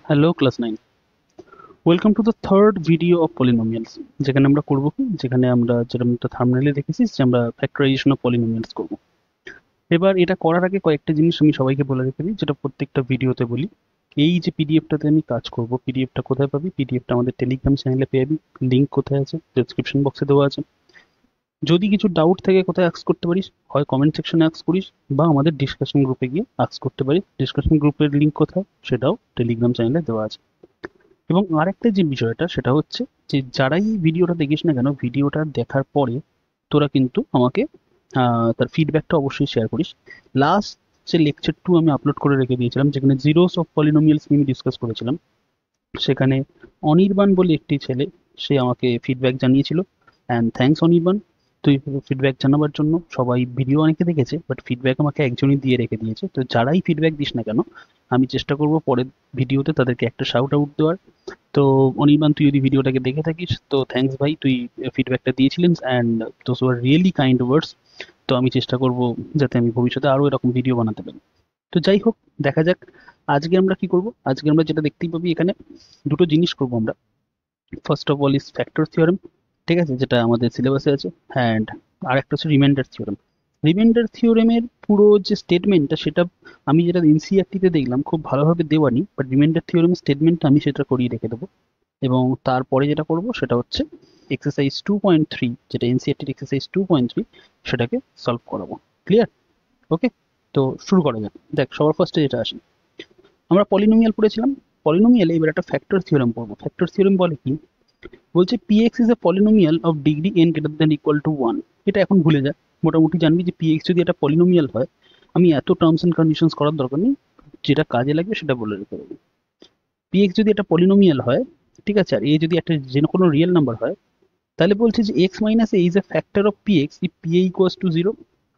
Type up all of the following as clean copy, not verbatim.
Hello class 9, welcome to the third video of polynomials. যেখানে আমরা করব কি, যেখানে আমরা যেরকম একটা থাম্বনেইলে দেখেছি যে আমরা ফ্যাক্টরাইজেশন অফ পলিনোমিয়ালস করব। এবার এটা করার আগে কয়েকটা জিনিস আমি সবাইকে বলে রেখে দিই, যেটা প্রত্যেকটা ভিডিওতে বলি। এই যে পিডিএফটাতে আমি কাজ করব, পিডিএফটা কোথায় পাবি? পিডিএফটা আমাদের টেলিগ্রাম চ্যানেলে পেয়ে যাবি। লিঙ্ক কোথায় আছে? ডেসক্রিপশন বক্সে দেওয়া আছে। যদি কিছু ডাউট থাকে কোথায় আস্ক করতে পারিস, হয় কমেন্ট সেকশনে আস্ক করিস বা আমাদের ডিসকাশন গ্রুপে গিয়ে আস্ক করতে পারিস। ডিসকাশন গ্রুপের লিঙ্ক কোথায় সেটাও টেলিগ্রাম চ্যানেলে দেওয়া আছে। এবং আরেকটা যে বিষয়টা সেটা হচ্ছে যে যারাই এই ভিডিওটা দেখিস না কেন, ভিডিওটা দেখার পরে তোরা কিন্তু আমাকে তার ফিডব্যাকটা অবশ্যই শেয়ার করিস। লাস্ট যে লেকচার 2 আমি আপলোড করে রেখে দিয়েছিলাম, যেখানে জিরোস অফ পলিনোমিয়ালস নিয়ে আমি ডিসকাস করেছিলাম, সেখানে অনির্বাণ বলে একটি ছেলে, সে আমাকে ফিডব্যাক জানিয়েছিল। অ্যান্ড থ্যাঙ্কস অনির্বাণ, তুই ফিডব্যাক জানাবার জন্য। সবাই ভিডিও অনেকে দেখেছে, বাট ফিডব্যাক আমাকে একজনই দিয়ে রেখে দিয়েছে। তো যারাই ফিডব্যাক দিস না কেন, আমি চেষ্টা করব পরের ভিডিওতে তাদেরকে একটা শাউট আউট দেওয়ার। তো অনির্বাণ, তুই যদি ভিডিওটাকে দেখে থাকিস তো থ্যাঙ্কস ভাই, তুই ফিডব্যাকটা দিয়েছিলেন and those were really kind ওয়ার্ডস। তো আমি চেষ্টা করব যাতে আমি ভবিষ্যতে আরও এরকম ভিডিও বানাতে পারি। তো যাই হোক, দেখা যাক আজকে আমরা কি করব। আজকে আমরা যেটা দেখতেই পাবি, এখানে দুটো জিনিস করব আমরা। First of all is factor theorem, ঠিক আছে, যেটা আমাদের সিলেবাসে আছে। অ্যান্ড আর একটা হচ্ছে রিমাইন্ডার থিওরেম। রিমাইন্ডার থিওরেমের পুরো যে স্টেটমেন্টটা, সেটা আমি যেটা এনসিইআরটিতে দেখলাম খুব ভালোভাবে দেওয়া নেই, বাট রিমাইন্ডার থিওরেমের স্টেটমেন্টটা আমি সেটা করিয়ে রেখে দেবো। এবং তারপরে যেটা করব সেটা হচ্ছে এক্সারসাইজ 2.3, যেটা এনসিইআরটির এক্সারসাইজ 2.3, সেটাকে সলভ করাবো। ক্লিয়ার? ওকে, তো শুরু করা যাক। দেখ, সবার ফার্স্টে যেটা আসে, আমরা পলিনোমিয়াল পড়েছিলাম। পলিনোমিয়ালে এবার একটা ফ্যাক্টর থিওরেম পড়বো। ফ্যাক্টর থিওরেম বলে কি? বলছে px is a polynomial of degree n greater than equal to 1। এটা এখন ভুলে যা, মোটামুটি জানবি যে px যদি একটা পলিনোমিয়াল হয়, আমি এত টার্মস এন্ড কন্ডিশনস করার দরকার নেই, যেটা কাজে লাগবে সেটা বলে রেখে দেবো। px যদি একটা পলিনোমিয়াল হয়, ঠিক আছে, আর a যদি একটা যে কোনো রিয়েল নাম্বার হয়, তাহলে বলছে যে x minus a is a factor of px if pa equals to 0,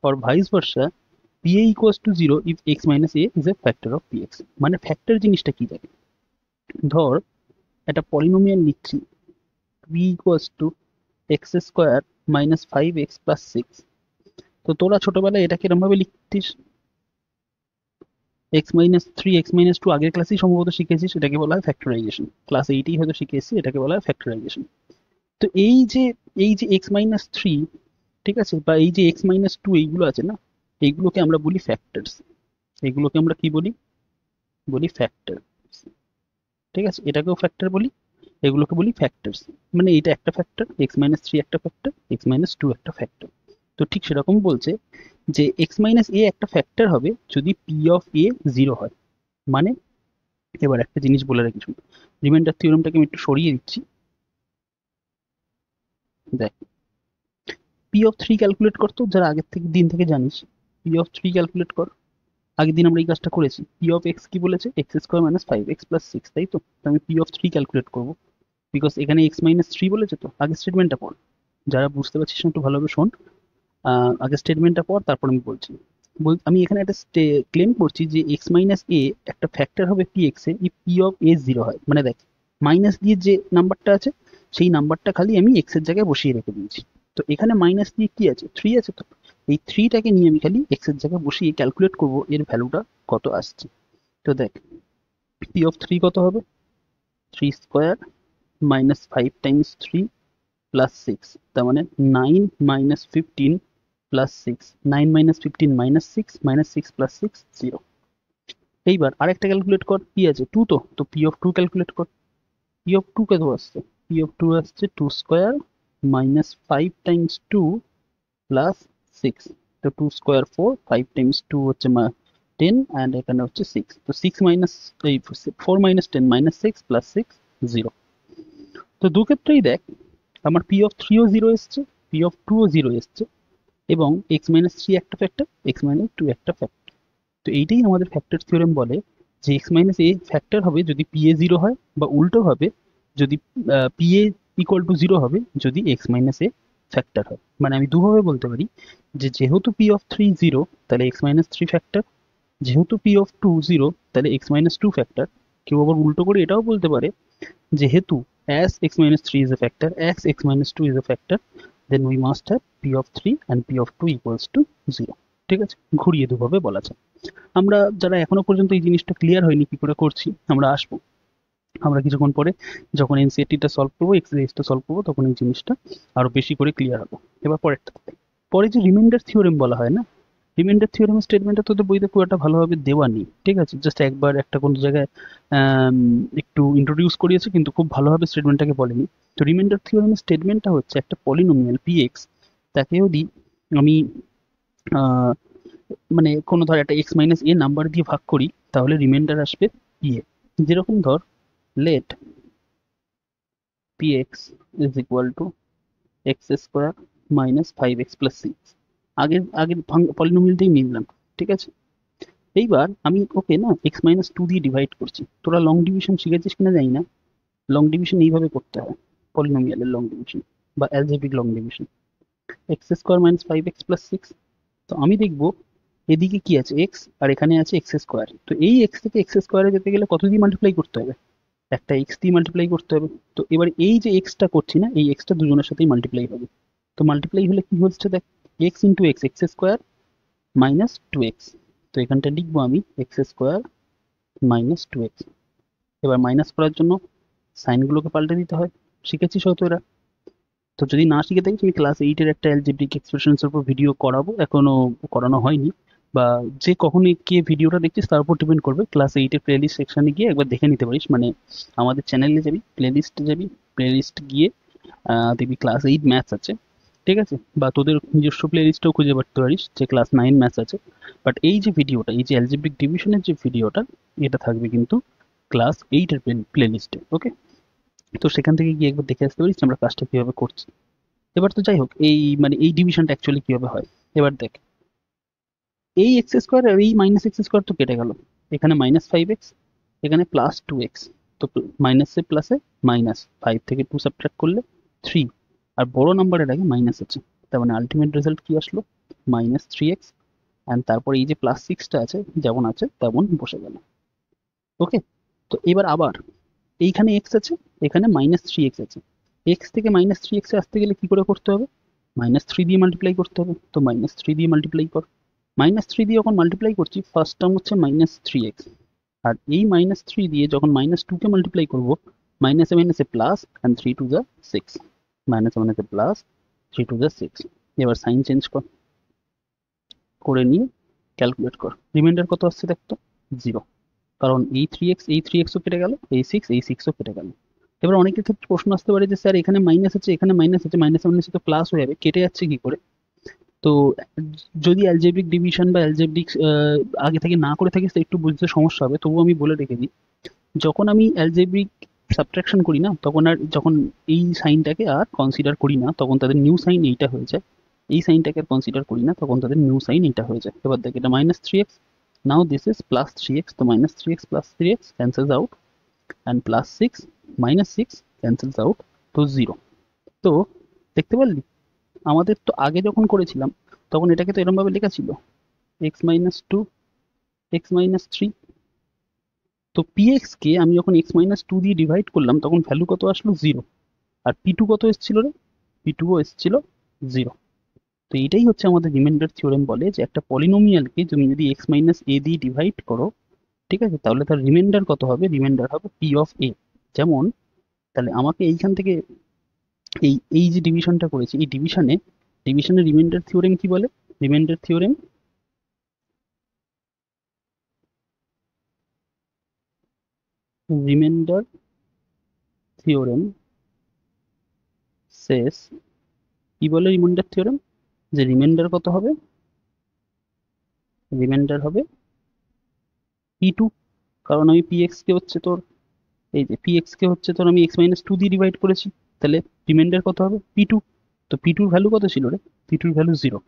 or vice versa pa equals to 0 if x minus a is a factor of px। মানে ফ্যাক্টর জিনিসটা কি থাকে? ধর একটা পলিনোমিয়াল নিচ্ছি, p equals to x square minus 5x plus 6। তো তোরা ছোটবেলায় এটা কিরম ভাবে লিখতিস? X minus three, x minus two আগের ক্লাসেই সম্ভবত শিখেছিস, এটাকে বলা হয় ফ্যাক্টরাইজেশন। ক্লাস 8এই হয়তো শিখে এসেছি, এটাকে বলা হয় ফ্যাক্টরাইজেশন। তো এই যে এক্স মাইনাস থ্রি, ঠিক আছে, বা এই যে এক্স মাইনাস টু, এইগুলো আছে না, এইগুলোকে আমরা বলি ফ্যাক্টরস। এইগুলোকে আমরা কি বলি? বলি ফ্যাক্টর। ঠিক আছে, এটাকেও ফ্যাক্টর বলি, এগুলোকে বলি ফ্যাক্টরস। মানে এটা একটা ফ্যাক্টর, এক্স মাইনাস থ্রি একটা ফ্যাক্টর, এক্স মাইনাস টু একটা ফ্যাক্টর। তো ঠিক সেরকম বলছে যে এক্স মাইনাস এ একটা ফ্যাক্টর হবে যদি পি অফ এ 0 হয়। মানে এবার একটা জিনিস বলে রাখি, শুনুন। রিমাইন্ডার থিওরেমটাকে আমি একটু সরিয়ে দিচ্ছি। দেখ, পি অফ থ্রি ক্যালকুলেট করতো, যারা আগের থেকে দিন থেকে জানিস, পি অফ থ্রি ক্যালকুলেট কর। আগের দিন আমরা এই কাজটা করেছি। পি অফ এক্স কি বলেছে? X square minus 5x plus 6, তাই তো? তো আমি পি অফ থ্রি ক্যালকুলেট করবো, বিকজ এখানে এক্স মাইনাস থ্রি বলেছে। তো আগে স্টেটমেন্টটা পড়, যারা বুঝতে পারছিস না একটু ভালোভাবে শোন। আগে স্টেটমেন্টটা পর, তারপর আমি বলছি। আমি এখানে একটা ক্লেম করছি যে এক্স মাইনাস এ একটা ফ্যাক্টর হবে p x a if p of a 0 হয়। মানে দেখ, মাইনাস দিয়ে যে নাম্বারটা আছে, সেই নাম্বারটা খালি আমি এক্স এর জায়গায় বসিয়ে রেখে দিয়েছি। তো এখানে মাইনাস দিয়ে কি আছে? থ্রি আছে। তো এই থ্রিটাকে নিয়ে আমি খালি এক্স এর জায়গায় বসিয়ে ক্যালকুলেট করব এর ভ্যালুটা কত আসছে। তো দেখ, পি অফ থ্রি কত হবে? Three square minus five times three plus six, তার মানে nine minus fifteen plus six. Nine minus fifteen minus six, minus six plus six 0। এইবার আরেকটা ক্যালকুলেট কর, কি আছে? টু। তো পি অফ টু ক্যালকুলেট কর। পি অফ টু কত আসছে? পি অফ টু আসছে two square minus five times two plus six. তো two square four, five times two হচ্ছে টেন, অ্যান্ড এখানে হচ্ছে সিক্স। তো সিক্স মাইনাস এই four minus ten minus six plus six 0। তো দু ক্ষেত্রেই দেখ, আমার পি অফ থ্রিও 0 এসছে, পি অফ টুও 0 এসছে, এবং এক্স মাইনাস থ্রি একটা ফ্যাক্টর, এক্স মাইনাস টু একটা ফ্যাক্টর। তো এইটাই আমাদের ফ্যাক্টর থিওরেম বলে যে এক্স মাইনাস এ ফ্যাক্টর হবে যদি পি এ 0 হয়, বা উল্টো হবে যদি পি এ ইকুয়াল টু 0 হবে যদি এক্স মাইনাস এ ফ্যাক্টর হয়। মানে আমি দুভাবে বলতে পারি যে যেহেতু পি অফ থ্রি 0, তাহলে এক্স মাইনাস থ্রি ফ্যাক্টর। যেহেতু পি অফ টু 0, তাহলে এক্স মাইনাস টু ফ্যাক্টর। কেউ আবার উল্টো করে এটাও বলতে পারে, যেহেতু as x minus 3 is a factor, as x minus 2 is a factor, then we must have p of 3 and p of 2 equals to 0। ঠিক আছে, ঘুরিয়ে দুভাবে বলা যায়। আমরা যারা এখনো পর্যন্ত এই জিনিসটা ক্লিয়ার হয়নি কি করে করছি, আমরা আসবো। আমরা কিছুক্ষণ পরে যখন এনসিইআরটিটা সলভ করবো, এক্সারসাইজটা সলভ করবো, তখন এই জিনিসটা আরো বেশি করে ক্লিয়ার হবে। এবার পরেরটা, পরে যে রিমাইন্ডার থিওরেম বলা হয় না, রিমাইন্ডার থিওরেমের স্টেটমেন্টটা তোদের বইতে খুব একটা ভালোভাবে দেওয়া নেই, ঠিক আছে, জাস্ট একবার একটা কোনো জায়গায় একটু ইন্ট্রোডিউস করিয়েছে, কিন্তু খুব ভালোভাবে স্টেটমেন্টটাকে বলেনি। তো রিমাইন্ডার থিওরেমের স্টেটমেন্টটা হচ্ছে একটা পলিনোমিয়াল পিএক্স, তাকে যদি আমি আহ, মানে কোনো ধর একটা এক্স মাইনাস এ নাম্বার দিয়ে ভাগ করি, তাহলে রিমাইন্ডার আসবে পিএ। যেরকম ধর let px is equal to x square minus 5x plus 6, আগের আগের পলিনোমিয়ালটাই নিলাম, ঠিক আছে। এইবার আমি ওকে না এক্স মাইনাস টু দিয়ে ডিভাইড করছি। তোরা লং ডিভিশন শিখেছিস কিনা জানি না, লং ডিভিশন এইভাবে করতে হয়, পলিনোমিয়ালের লং ডিভিশন বা algebraic long division. X square minus 5x plus 6, তো আমি দেখবো এদিকে কি আছে এক্স, আর এখানে আছে এক্স স্কোয়ার। তো এই এক্স থেকে এক্স স্কোয়ারে যেতে গেলে কত দিয়ে মাল্টিপ্লাই করতে হবে, একটা এক্স দিয়ে মাল্টিপ্লাই করতে হবে। তো এবার এই যে এক্সটা করছি না, এই এক্সটা দুজনের সাথেই মাল্টিপ্লাই হবে। তো মাল্টিপ্লাই হলে কি হচ্ছে দেখ, x into x, x square minus two x. তো এখানটা লিখবো আমি x square minus two x. এবার মাইনাস করার জন্য সাইনগুলোকে পাল্টে দিতে হয়, শিখেছিস হয়তো এরা। তো যদি না শিখে থাকিস, আমি ক্লাস এইটের একটা অ্যালজেব্রিক এক্সপ্রেশনসের উপর ভিডিও করাবো, এখনো করানো হয়নি, বা যে কখনই কে ভিডিওটা দেখছিস তার উপর ডিপেন্ড করবে। ক্লাস এইটের প্লেলিস্ট সেকশনে গিয়ে একবার দেখে নিতে পারিস, মানে আমাদের চ্যানেলে যাবি, প্লেলিস্টে যাবি, প্লেলিস্ট গিয়ে দেখবি ক্লাস এইট ম্যাথস আছে, ঠিক আছে, বা তোদের নিজস্ব প্লেলিস্টেও খুঁজে পারতে পারিস যে ক্লাস নাইন ম্যাথস আছে। বাট এই যে ভিডিওটা, এই যে অ্যালজেব্রিক ডিভিশনের যে ভিডিওটা, এটা থাকবে কিন্তু ক্লাস এইটের প্লেলিস্টে, ওকে। তো সেখান থেকে গিয়ে একবার দেখে আসতে পারিস যে আমরা কাজটা কিভাবে করছি। এবার তো যাই হোক, এই মানে এই ডিভিশনটা অ্যাকচুয়ালি কিভাবে হয়, এবার দেখ, এই এক্স স্কোয়ার আর এই মাইনাস এক্স স্কোয়ার তো কেটে গেল, এখানে মাইনাস ফাইভ এক্স, এখানে প্লাস টু এক্স। তো মাইনাসে প্লাসে মাইনাস, ফাইভ থেকে টু সাবট্রাক্ট করলে থ্রি, আর বড় নাম্বারের আগে মাইনাস আছে, তার মানে আলটিমেট রেজাল্ট কি আসলো, মাইনাস থ্রি এক্স। অ্যান্ড তারপরে এই যে প্লাস সিক্সটা আছে যেমন আছে তেমন বসে গেল, ওকে। তো এবার আবার এইখানে এক্স আছে, এখানে মাইনাস থ্রি এক্স আছে, এক্স থেকে মাইনাস থ্রি এক্সে আসতে গেলে কি করে করতে হবে, মাইনাস থ্রি দিয়ে মাল্টিপ্লাই করতে হবে। তো মাইনাস থ্রি দিয়ে মাল্টিপ্লাই কর, মাইনাস থ্রি দিয়ে যখন মাল্টিপ্লাই করছি, ফার্স্ট টার্ম হচ্ছে মাইনাস থ্রি এক্স, আর এই মাইনাস থ্রি দিয়ে যখন মাইনাস টুকে মাল্টিপ্লাই করবো, মাইনাসে মাইনাসে প্লাস, অ্যান্ড থ্রি টু যা সিক্স, মাইনাসে মাইনাসে প্লাস, থ্রি টু যা সিক্স। এবার সাইন চেঞ্জ কর, করে নিয়ে ক্যালকুলেট কর, রিমাইন্ডার কত আসছে দেখ তো, জিরো, কারণ এই থ্রি এক্সও কেটে গেল, এই সিক্সও কেটে গেল। এবার অনেকের ক্ষেত্রে প্রশ্ন আসতে পারে যে স্যার এখানে মাইনাস আছে, এখানে মাইনাস আছে, মাইনাস মাইনাসে তো প্লাস হয়ে যাবে, কেটে যাচ্ছে কি করে। তো যদি অ্যালজেব্রিক ডিভিশন বা অ্যালজেব্রিক আগে থেকে না করে থাকিস তো একটু বুঝতে সমস্যা হবে, তবুও আমি বলে রেখে দিই, যখন আমি অ্যালজেব্রিক সাবট্রাকশন করি না, তখন আর যখন এই সাইনটাকে আর কনসিডার করি না, তখন তাদের নিউ সাইন এইটা হয়ে যায়। এই সাইনটাকে আর কনসিডার করি না, তখন তাদের নিউ সাইন এইটা হয়ে যায়। এবার দেখ, এটা minus three x, now this is plus three x, তো minus three x plus three x cancels out, and plus six minus six cancels out, তো জিরো। তো দেখতে পারলি, আমাদের তো আগে যখন করেছিলাম তখন এটাকে তো এরকমভাবে লেখা ছিল, x minus two, x minus three. তো পিএক্স কে আমি যখন এক্স মাইনাস টু দিয়ে ডিভাইড করলাম, তখন ভ্যালু কত আসলো, জিরো। আর পি টু কত এসেছিল রে, পি টুও এসেছিল জিরো। তো এইটাই হচ্ছে আমাদের রিমাইন্ডার থিওরেম, বলে যে একটা পলিনোমিয়ালকে তুমি যদি এক্স মাইনাস এ দিয়ে ডিভাইড করো, ঠিক আছে, তাহলে তার রিমাইন্ডার কত হবে, রিমাইন্ডার হবে পি অফ এ। যেমন তাহলে আমাকে এইখান থেকে এই এই যে ডিভিশনটা করেছি, এই ডিভিশনের রিমাইন্ডার থিওরেম কি বলে, রিমাইন্ডার থিওরেম, রিমাইন্ডার থিওরেম শেষ কি বলে, রিমাইন্ডার থিওরেম যে রিমাইন্ডার কত হবে, রিমাইন্ডার হবে পি টু। কারণ আমি পিএক্স কে হচ্ছে তোর, এই যে পিএক্স কে হচ্ছে তোর আমি এক্স মাইনাস টু দিয়ে ডিভাইড করেছি, তাহলে রিমাইন্ডার কত হবে পি টু। তো পি টুর ভ্যালু কত ছিল রে, পি টুর ভ্যালু জিরো,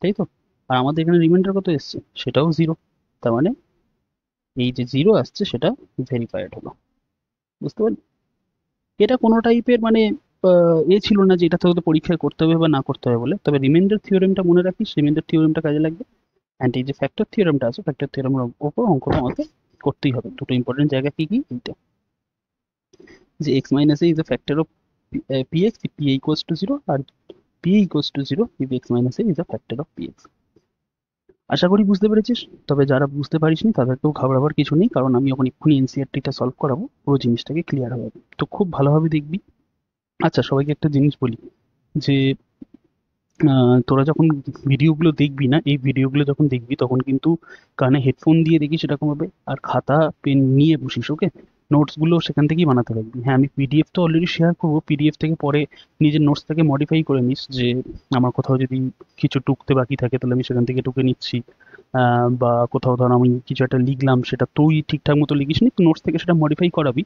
তাই তো। আর আমাদের এখানে রিমাইন্ডার কত এসছে, সেটাও জিরো। তার মানে এই যে জিরো আসছে সেটা ভেরিফাইড হলো, বুঝতে পারলি। এটা কোনো টাইপের মানে এ ছিল না যে এটা তোদের পরীক্ষায় করতে হবে বা না করতে হবে বলে, তবে রিমাইন্ডার থিওরেমটা মনে রাখিস, রিমাইন্ডার থিওরেমটা কাজে লাগবে। অ্যান্ড এই যে ফ্যাক্টর থিওরেমটা আছে, ফ্যাক্টর থিওরেমের ওপর অঙ্কটা আমাকে করতেই হবে। দুটো ইম্পর্টেন্ট জায়গা কি কি, এইটা যে x minus a is a factor of px if pa equals to 0, আর pa equals to 0 if x minus a is a factor of px. আশা করি বুঝতে পেরেছিস। তবে যারা বুঝতে পারিসনি তাদেরকেও ঘাবড়াবার কিছু নেই, কারণ আমি যখন এক্ষুনি এনসিইআরটিটা সলভ করাবো পুরো জিনিসটাকে ক্লিয়ার হয়ে যাবে, তো খুব ভালোভাবে দেখবি। আচ্ছা, সবাইকে একটা জিনিস বলি যে তোরা যখন ভিডিওগুলো দেখবি না, এই ভিডিওগুলো যখন দেখবি তখন কিন্তু কানে হেডফোন দিয়ে দেখিস এরকম হবে, আর খাতা পেন নিয়ে বসিস, ওকে? নোটসগুলো সেখান থেকেই বানাতে পারবি। হ্যাঁ, আমি পিডিএফ তো অলরেডি শেয়ার করবো, পিডিএফ থেকে পরে নিজের নোটসটাকে মডিফাই করে নিস, যে আমার কোথাও যদি কিছু টুকতে বাকি থাকে তাহলে আমি সেখান থেকে টুকে নিচ্ছি, বা কোথাও ধর আমি কিছু একটা লিখলাম সেটা তুই ঠিকঠাক মতো লিখিস নি, নোটস থেকে সেটা মডিফাই করাবি।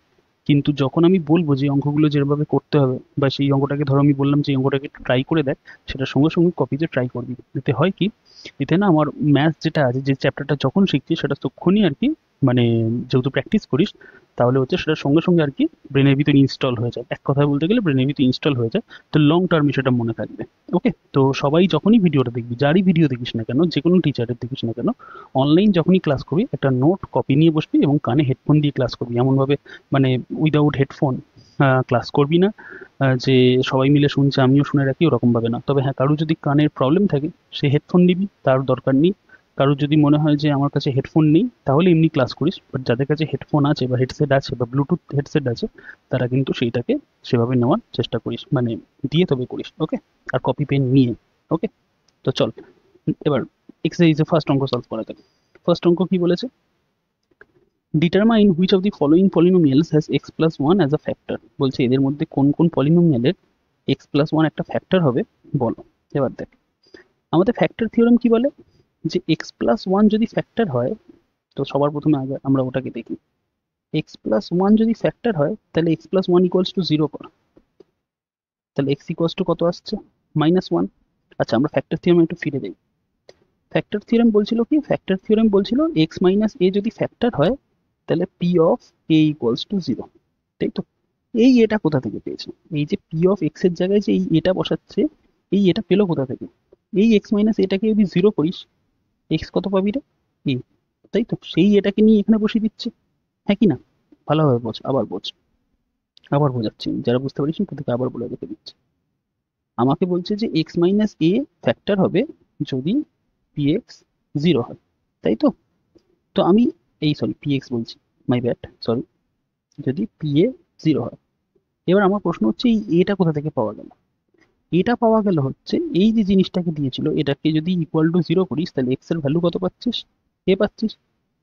কিন্তু যখন আমি বলবো যে অঙ্কগুলো যেভাবে করতে হবে, বা সেই অঙ্কটাকে ধরো আমি বললাম যে এই অঙ্কটাকে ট্রাই করে দেখ, সেটা সঙ্গে সঙ্গে কপিতে ট্রাই করবি। এতে হয় কি, এতে না আমার ম্যাথ যেটা আছে, যে চ্যাপ্টারটা যখন শিখছিস সেটা তক্ষুনি আর কি, মানে যেহেতু প্র্যাকটিস করিস, তাহলে হচ্ছে সেটা সঙ্গে সঙ্গে আর কি ব্রেনের ভিতরে ইনস্টল হয়ে যায়। এক কথায় বলতে গেলে ব্রেনের ভিতরে ইনস্টল হয়ে যায়, তো লং টার্মে সেটা মনে থাকবে। ওকে, তো সবাই যখনই ভিডিওটা দেখবি, যারই ভিডিও দেখিস না কেন, যে কোনো টিচারের দেখিস না কেন, অনলাইন যখনই ক্লাস করবি একটা নোট কপি নিয়ে বসবি এবং কানে হেডফোন দিয়ে ক্লাস করবি। এমনভাবে মানে উইদাউট হেডফোন ক্লাস করবি না, যে সবাই মিলে শুনছে আমিও শুনে রাখি, ওরকম ভাবে না। তবে হ্যাঁ, কারোর যদি কানের প্রবলেম থাকে সে হেডফোন নিবি, তার দরকার নেই। কারোর যদি মনে হয় যে আমার কাছে হেডফোন নেই, তাহলে এমনি ক্লাস করিস। বাট যাদের কাছে হেডফোন আছে বা হেডসেট আছে বা ব্লুটুথ হেডসেট আছে, তারা কিন্তু সেইটাকে সেভাবে নেওয়ার চেষ্টা করিস, মানে দিয়ে তবে করিস। ওকে, আর কপি পেন নিয়ে। ওকে, তো চল এবার এক্সারসাইজে ফার্স্ট অঙ্ক সলভ করা যাক। ফার্স্ট অঙ্ক কি বলেছে? Determine which of the following polynomials has x plus one as a factor. বলছে এদের মধ্যে কোন কোন পলিনোমিয়ালের এক্স প্লাস ওয়ান একটা ফ্যাক্টর হবে, বলো। এবার দেখ, আমাদের ফ্যাক্টর থিওরেম কি বলে, যে এক্স প্লাস ওয়ান যদি ফ্যাক্টর হয়, তো সবার প্রথমে আগে আমরা ওটাকে দেখি। এক্স প্লাস ওয়ান যদি ফ্যাক্টর হয়, তাহলে x plus one equals two zero কর। তাহলে এক্স ইকুয়ালস টু কত আসছে? Minus one. আচ্ছা, আমরা ফ্যাক্টর থিওরেম একটু ফিরে যাই। ফ্যাক্টর থিওরেম বলছিল কি? ফ্যাক্টর থিওরেম বলছিল এক্স মাইনাস এ যদি ফ্যাক্টর হয়, তাহলে P of A equals to zero, তাই তো? এই এটা কোথা থেকে পেয়েছে? এই যে পি অফ এক্স এর জায়গায় যে এই এটা বসাচ্ছে, এই এটা পেলো কোথা থেকে? এই এক্স মাইনাস এটাকে যদি জিরো করিস, এক্স কত পাবি রে? এ, তাই তো? সেই এটাকে নিয়ে এখানে বসিয়ে দিচ্ছে, হ্যাঁ কি না? ভালোভাবে বোঝ, আবার বোঝ, আবার বোঝাচ্ছি, যারা বুঝতে পারিস তাদেরকে আবার বলে রেখে দিচ্ছি। আমাকে বলছে যে এক্স মাইনাস এ ফ্যাক্টর হবে যদি পি এক্স জিরো হয়, তাই তো? তো আমি এই সরি পি এক্স বলছি, মাই ব্যাড, সরি, যদি পি এ জিরো হয়। এবার আমার প্রশ্ন হচ্ছে এই এটা কোথা থেকে পাওয়া গেল? এটা পাওয়া গেল হচ্ছে এই যে জিনিসটাকে দিয়েছিল, এটাকে যদি ইকুয়াল টু জিরো করিস তাহলে এক্স এর ভ্যালু কত পাচ্ছিস? এ পাচ্ছিস।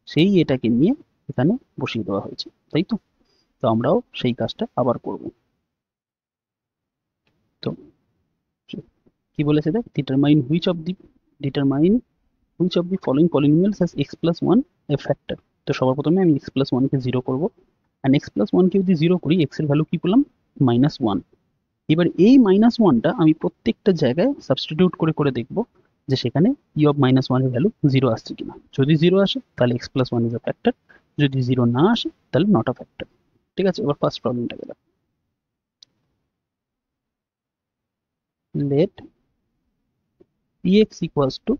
সেই এটাকে নিয়ে এখানে বসিয়ে দেওয়া হয়েছে, তাই তো? তো আমরাও সেই কাজটা আবার করব। তো কি বলেছে দেখ, determine which of the following polynomials has x plus one A factor. তো সবার প্রথমে আমি এক্স প্লাস ওয়ানকে জিরো করবো, আর এক্স প্লাস ওয়ানকে যদি জিরো করি, এক্স এর ভ্যালু কি পেলাম? Minus one. এবার এই মাইনাস ওয়ানটা আমি প্রত্যেকটা জায়গায় সাবস্টিটিউট করে করে দেখবো যে সেখানে ই অফ মাইনাস ওয়ানের ভ্যালু জিরো আসছে কিনা। যদি জিরো আসে তাহলে x plus one is a factor, যদি জিরো না আসে তাহলে নট আ ফ্যাক্টর। ঠিক আছে, এবার ফার্স্ট প্রবলেমটাকে দেখ। Let p x equals to,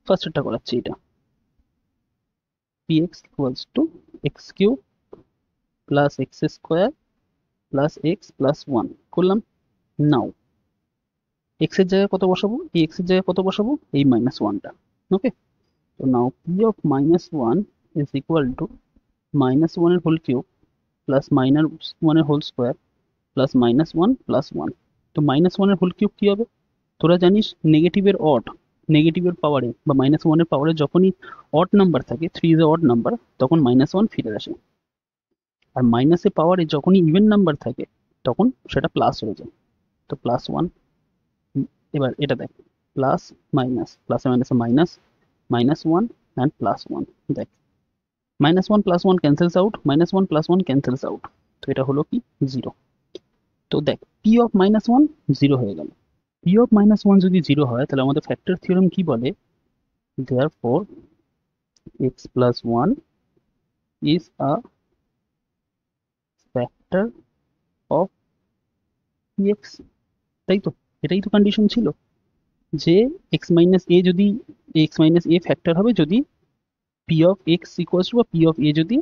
ফার্স্টটা করাচ্ছি, এটা p x equals to x cube plus x square plus x plus one করলাম। নাও এক্স এর জায়গায় কত বসাবো? এই এক্স এর জায়গায় কত বসাবো? এই মাইনাস ওয়ানটা। ওকে, তো now P of minus one is equal to minus ওয়ানের হোল কিউব প্লাস মাইনাস ওয়ানের whole square plus minus one plus one. তো মাইনাস ওয়ানের হোল কিউব কি হবে? তোরা জানিস নেগেটিভের অড, নেগেটিভের পাওয়ারে বা মাইনাস ওয়ানের পাওয়ারে যখনই অড নাম্বার থাকে, three is a odd number, তখন মাইনাস ওয়ান ফিরে আসে। আর মাইনাসের পাওয়ারে যখনই ইভেন নাম্বার থাকে তখন সেটা প্লাস হয়ে যায়, তো প্লাস ওয়ান। এবার এটা দেখ, প্লাস মাইনাস, প্লাসে মাইনাসে minus, minus one and plus one. দেখ, minus one plus one cancels out, minus one plus one cancels out, তো এটা হলো কি? জিরো। তো দেখ, p of minus one zero হয়ে গেল। পি অফ মাইনাস ওয়ান যদি জিরো হয় তাহলে আমাদের ফ্যাক্টর থিওরেম কি বলে? Therefore x plus one is a factor of p x, তাই তো? এটাই তো কন্ডিশন ছিল, যে এক্স মাইনাস এ যদি, এক্স মাইনাস এ ফ্যাক্টর হবে যদি P of x equals two বা পি অফ এ যদি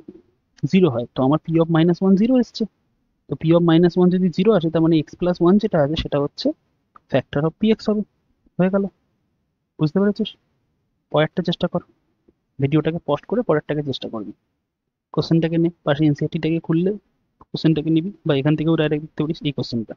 জিরো হয়। তো আমার P of minus one zero এসছে, তো পি অফ মাইনাস ওয়ান যদি জিরো আসে তার মানে এক্স প্লাস ওয়ান যেটা আছে সেটা হচ্ছে ফ্যাক্টর অফ পি এক্স হবে। হয়ে গেল, বুঝতে পেরেছিস? পরেরটা চেষ্টা কর, ভিডিওটাকে পজ করে পরেরটাকে চেষ্টা করবি। কোশ্চেনটাকে নে, পাশে এনসিইআরটিটাকে খুললে কোশ্চেনটাকে নিবি, বা এখান থেকেও ডাইরেক্ট দেখতে পারিস এই কোশ্চেনটা।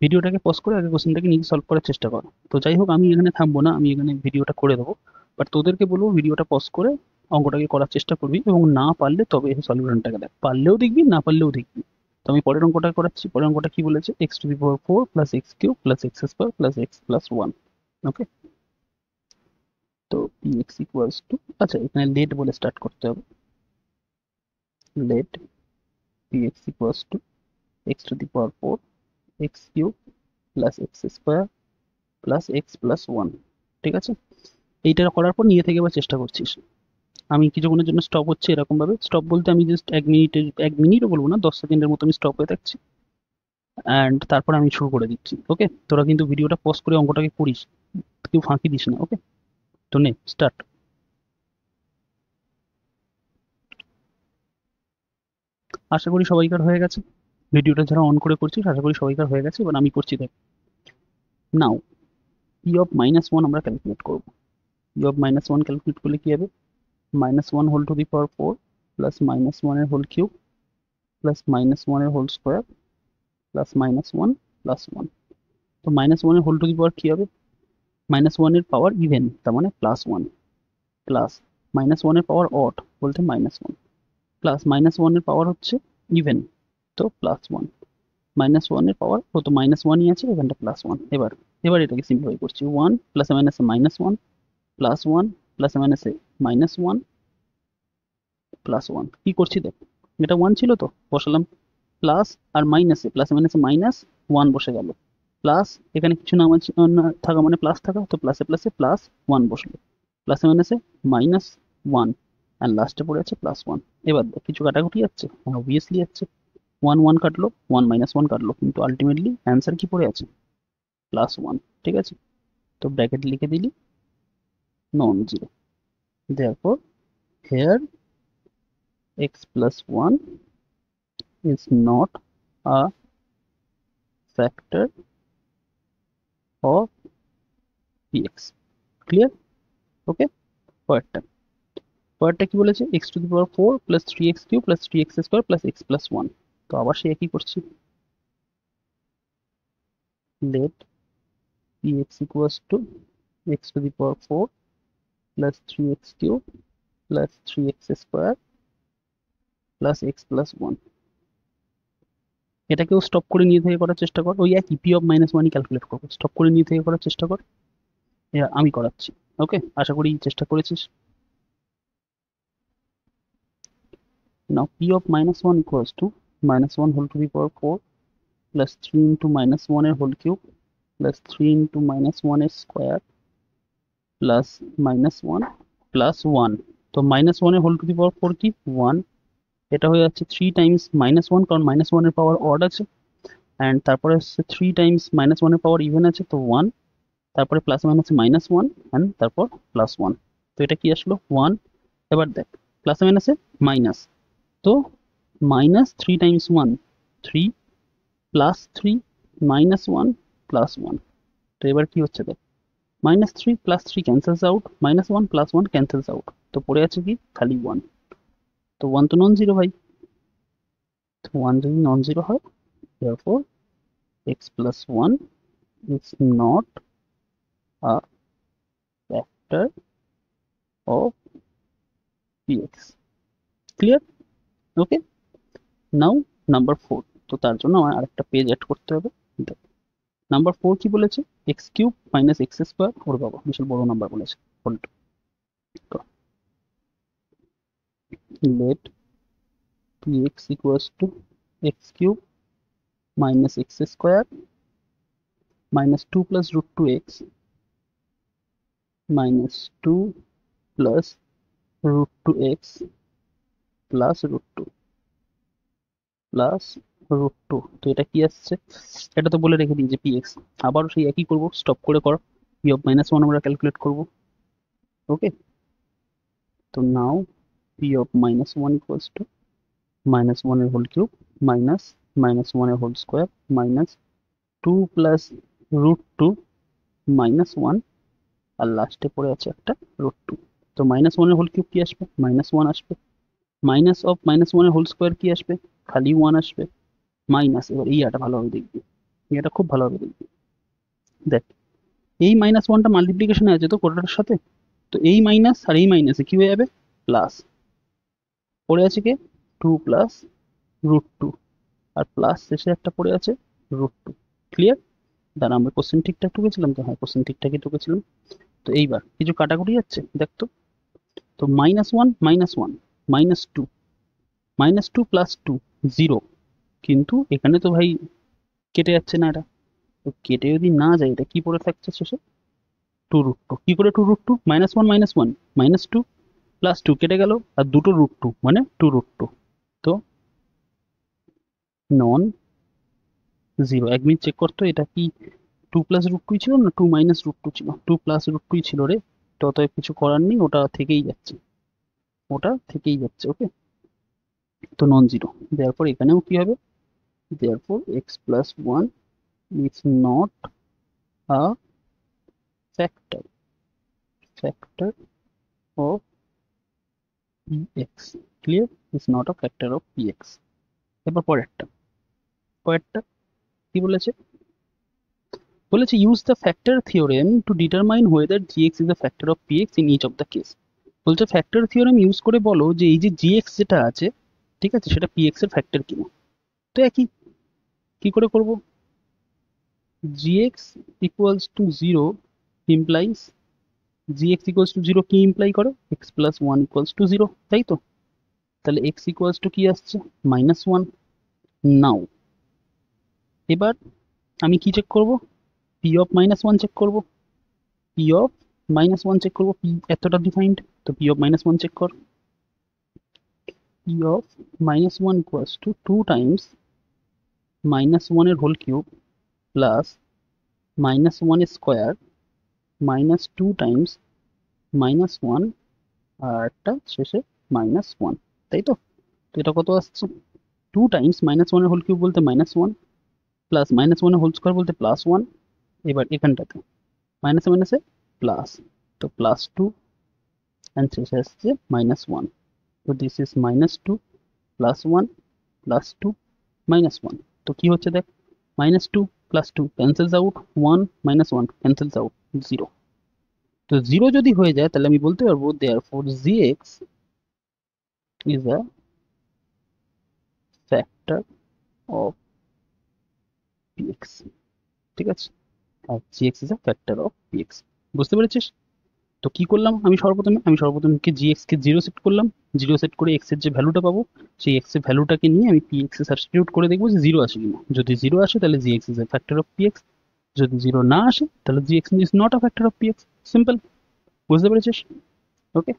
ভিডিওটাকে পজ করে আগে কোশ্চেনটাকে নিজে সলভ করার চেষ্টা কর। তো যাই হোক, আমি এখানে থামবো না, আমি এখানে ভিডিওটা করে দেবো, বাট তোদেরকে বলবো ভিডিওটা পজ করে অঙ্কটাকে করার চেষ্টা করবি, এবং না পারলে তবে এসে সলিউশনটাকে দেখ, পারলেও দেখবি না পারলেও দেখবি। তো আমি পরের অঙ্কটা করাচ্ছি। পরের অঙ্কটা কি বলেছে, x to the power 4 plus x cube plus x square plus x plus 1। ওকে, তো পি এক্স ইকুয়ালস টু, আচ্ছা এখানে লেট বলে স্টার্ট করতে হবে। Let p x equals to x to the power 4 x cube plus x square plus x plus 1। ঠিক আছে, এইটা করার পর নিয়ে থেকে এবার চেষ্টা করছিস। আমি কিছুক্ষণের জন্য স্টপ হচ্ছে, এরকম ভাবে স্টপ বলতে আমি জাস্ট 1 মিনিটও বলবো না, 10 সেকেন্ডের মতো আমি স্টপ হয়ে থাকছি, অ্যান্ড তারপর আমি শুরু করে দিচ্ছি। ওকে, তোরা কিন্তু ভিডিওটা পজ করে অঙ্কটাকে করিস, কেউ ফাঁকি দিস না। ওকে, তো নে স্টার্ট। আশা করি সবাইকার হয়ে গেছে, ভিডিওটা যারা অন করে করছিস আশা করি সবাইকার হয়ে গেছে। এবার আমি করছি দেখ। Now P of minus one আমরা ক্যালকুলেট করবো। P of minus one calculate করলে কি হবে, minus one whole to the power 4 plus minus ওয়ানের হোল কিউব প্লাস মাইনাস ওয়ানের whole square plus minus one plus one. তো মাইনাস ওয়ানের whole to the power কি হবে, মাইনাস ওয়ানের পাওয়ার ইভেন, তার মানে প্লাস ওয়ান, প্লাস মাইনাস ওয়ানের পাওয়ার অড বলতে মাইনাস ওয়ান, প্লাস মাইনাস ওয়ানের পাওয়ার হচ্ছে ইভেন, তো প্লাস ওয়ান, মাইনাস ওয়ানের পাওয়ার ও তো মাইনাস ওয়ানই আছে, এখানটা প্লাস ওয়ান। এবার এবার এটাকে সিম্পলিফাই করছি, ওয়ান প্লাস মাইনাসে minus one plus one plus মাইনাসে মাইনাস ওয়ান প্লাস ওয়ান। কি করছি দেখ, এটা ওয়ান ছিল তো বসালাম, প্লাস আর মাইনাসে প্লাস মাইনাসে মাইনাস ওয়ান বসে গেল, প্লাস এখানে কিছু না থাকা মানে প্লাস থাকা, তো প্লাসে প্লাসে প্লাস ওয়ান বসলো, প্লাসে মাইনাসে মাইনাস ওয়ান, অ্যান্ড লাস্টে পড়ে আছে প্লাস ওয়ান। এবার দেখ কিছু কাটাকুটি যাচ্ছে, হ্যাঁ অবভিয়াসলি যাচ্ছে, ওয়ান ওয়ান কাটলো, ওয়ান মাইনাস ওয়ান কাটলো, কিন্তু আলটিমেটলি অ্যান্সার কি পড়ে আছে, প্লাস ওয়ান। ঠিক আছে, তো ব্র্যাকেট লিখে দিলি non zero, therefore here x plus 1 is not a factor of px. Clear? Okay, পরেরটা, পরেরটা কি বলেছে, x to the power 4 plus 3x cube plus 3x square plus x plus 1। তো আবার সে একই করছি, let px equals to x to the power 4 plus 3x cube plus 3x square plus x plus 1। এটাকেও stop করে নিয়ে থেকে করার চেষ্টা কর, ওই একই পি অফ মাইনাস ওয়ানই ক্যালকুলেট করবো, স্টপ করে নিয়ে থেকে করার চেষ্টা কর, আমি করাচ্ছি। ওকে, আশা করি চেষ্টা করেছিস। Now P of minus one equals to minus one whole to the power 4 plus 3 into minus ওয়ানের whole cube plus 3 into minus ওয়ানের square plus minus one plus one. তো মাইনাস ওয়ানের হোল টু দি পাওয়ার 4 কি one, এটা হয়ে যাচ্ছে 3 times minus one, কারণ minus ওয়ানের পাওয়ার অড আছে, অ্যান্ড তারপরে হচ্ছে 3 টাইমস মাইনাস ওয়ানের পাওয়ার ইভেন আছে, তো ওয়ান, তারপরে প্লাস মাইনাসে মাইনাস ওয়ান অ্যান্ড তারপর প্লাস ওয়ান। তো এটা কি আসলো ওয়ান। এবার দেখ প্লাসে মাইনাসে মাইনাস, তো minus 3 times one 3 plus 3 minus one plus one. তো এবার কি হচ্ছে দেখ, minus 3 plus 3 cancels out, minus one plus one cancels out, তো পড়ে আছে কি খালি ওয়ান। তো ওয়ান তো নন জিরো ভাই, তো ওয়ান যদি নন জিরো হয় therefore x plus 1 is not a factor of px. Clear? Okay, now number 4। তো তার জন্য আমার আরেকটা পেজ অ্যাড করতে হবে। নাম্বার 4 কি বলেছে, x cube minus x square, ওর বাবা বিশাল বড় নাম্বার বলেছে, let px equals to x cube minus x square minus 2 plus root 2x minus 2 plus root 2x plus root 2 plus root two. তো এটা কি আসছে, এটা তো বলে রেখে দিই যে px, আবার সেই একই করব, স্টপ করে কর, পি অফ মাইনাস ওয়ান আমরা ক্যালকুলেট করব। ওকে, তো now P of minus one equals to minus ওয়ানের হোল কিউব মাইনাস মাইনাস ওয়ানের whole square minus two plus root two minus one আর লাস্টে পড়ে আছে একটা √2। তো -1 এর হোল কিউব কি আসবে? -1 আসবে। মাইনাস অফ -1 এর হোল স্কোয়ার কি আসবে? খালি 1 আসবে। মাইনাস, এবার এই আটা ভালোভাবে দেখবি, এটা খুব ভালোভাবে দেখবি। দেখ, এই -1টা মাল্টিপ্লিকেশনে আছে তো কোটাটার সাথে, তো এই মাইনাস আর এই মাইনাসে কি হয়ে যাবে? প্লাস। পড়ে আছে কে? 2 প্লাস √2, আর প্লাস শেষে একটা পড়ে আছে √2। ক্লিয়ার? দাঁড়া, আমরা কোশ্চেন ঠিকঠাক ঢুকেছিলাম তো? হ্যাঁ, কোশ্চেন ঠিকঠাকই ঢুকেছিলাম। তো এইবার কিছু কাটাকুটি যাচ্ছে, দেখ তো। তো -1 -1 -2, -2 প্লাস 2 0, কিন্তু এখানে তো ভাই কেটে যাচ্ছে না এটা। তো কেটে যদি না যায়, এটা কি পড়ে থাকছে শেষে? 2√2। কি করে 2√2? -1 -1 -2 প্লাস 2 কেটে গেল, আর দুটো √2 মানে 2√2। তো নন জিরো। 1 মিনিট চেক করতো, এটা কি 2 প্লাস √2 ছিল না 2 মাইনাস √2 ছিল? 2 প্লাস √2 ছিল রে। তো অতএব কিছু করার নেই, ওটা থেকেই যাচ্ছে, ওটা থেকেই যাচ্ছে। ওকে, তো নন জিরো। দেয়ারপর এখানেও কি হবে? দেয়ারপর x plus 1 is not a factor of px. Clear? is not a factor of px। এবার পরেরটা কি বলেছে? বলেছে use the factor theorem to determine whether gx is a factor of px in each of the case। বলছে factor theorem use করে বলো যে এই যে gx যেটা আছে, ঠিক আছে, সেটা px এর ফ্যাক্টর কিনা। তো একই, কি করে করব? gx equals to 0 implies gx equals to 0 কি ইমপ্লাই করে? x plus 1 equals to 0, তাই তো? তাহলে x equals to কি আসছে? -1। নাও এবার আমি কি চেক করব? p of -1 চেক করব। p of -1 চেক করব, p এতটা ডিফাইন্ড, তো p of -1 চেক কর। p of -1 equals to 2 times -1 এর whole cube plus -1 square minus 2 times -1 আর একটা শেষে -1, তাই তো? তো এটা কত আসছে? 2 টাইমস -1 এর হোল কিউব বলতে -1 প্লাস -1 এর হোল স্কোয়ার বলতে +1। এবার এখানটাতে মাইনাসে মাইনাসে প্লাস, তো +2 অ্যান্ড শেষে আসছে -1। তো দিস ইজ -2 +1 +2 -1। তো কি হচ্ছে দেখ, -2 +2 ক্যান্সেলস আউট, 1 -1 ক্যান্সেলস আউট, 0। তো 0 যদি হয়ে যায় তাহলে আমি বলতে পারবো therefore gx is a factor of px। ঠিক আছে? আর gx is a factor of px। বুঝতে পেরেছিস? তো কি করলাম আমি সর্বপ্রথমে কি gx কে 0 সেট করলাম। 0 সেট করে x এর যে ভ্যালুটা পাবো, সেই x এর ভ্যালুটাকে নিয়ে আমি px এ সাবস্টিটিউট করে দেখবো যে 0 আসে কিনা। যদি 0 আসে তাহলে gx is a factor of px, যদি 0 না আসে তাহলে gx is not a factor of px। Simple. বুঝতে পেরেছিস? ওকে,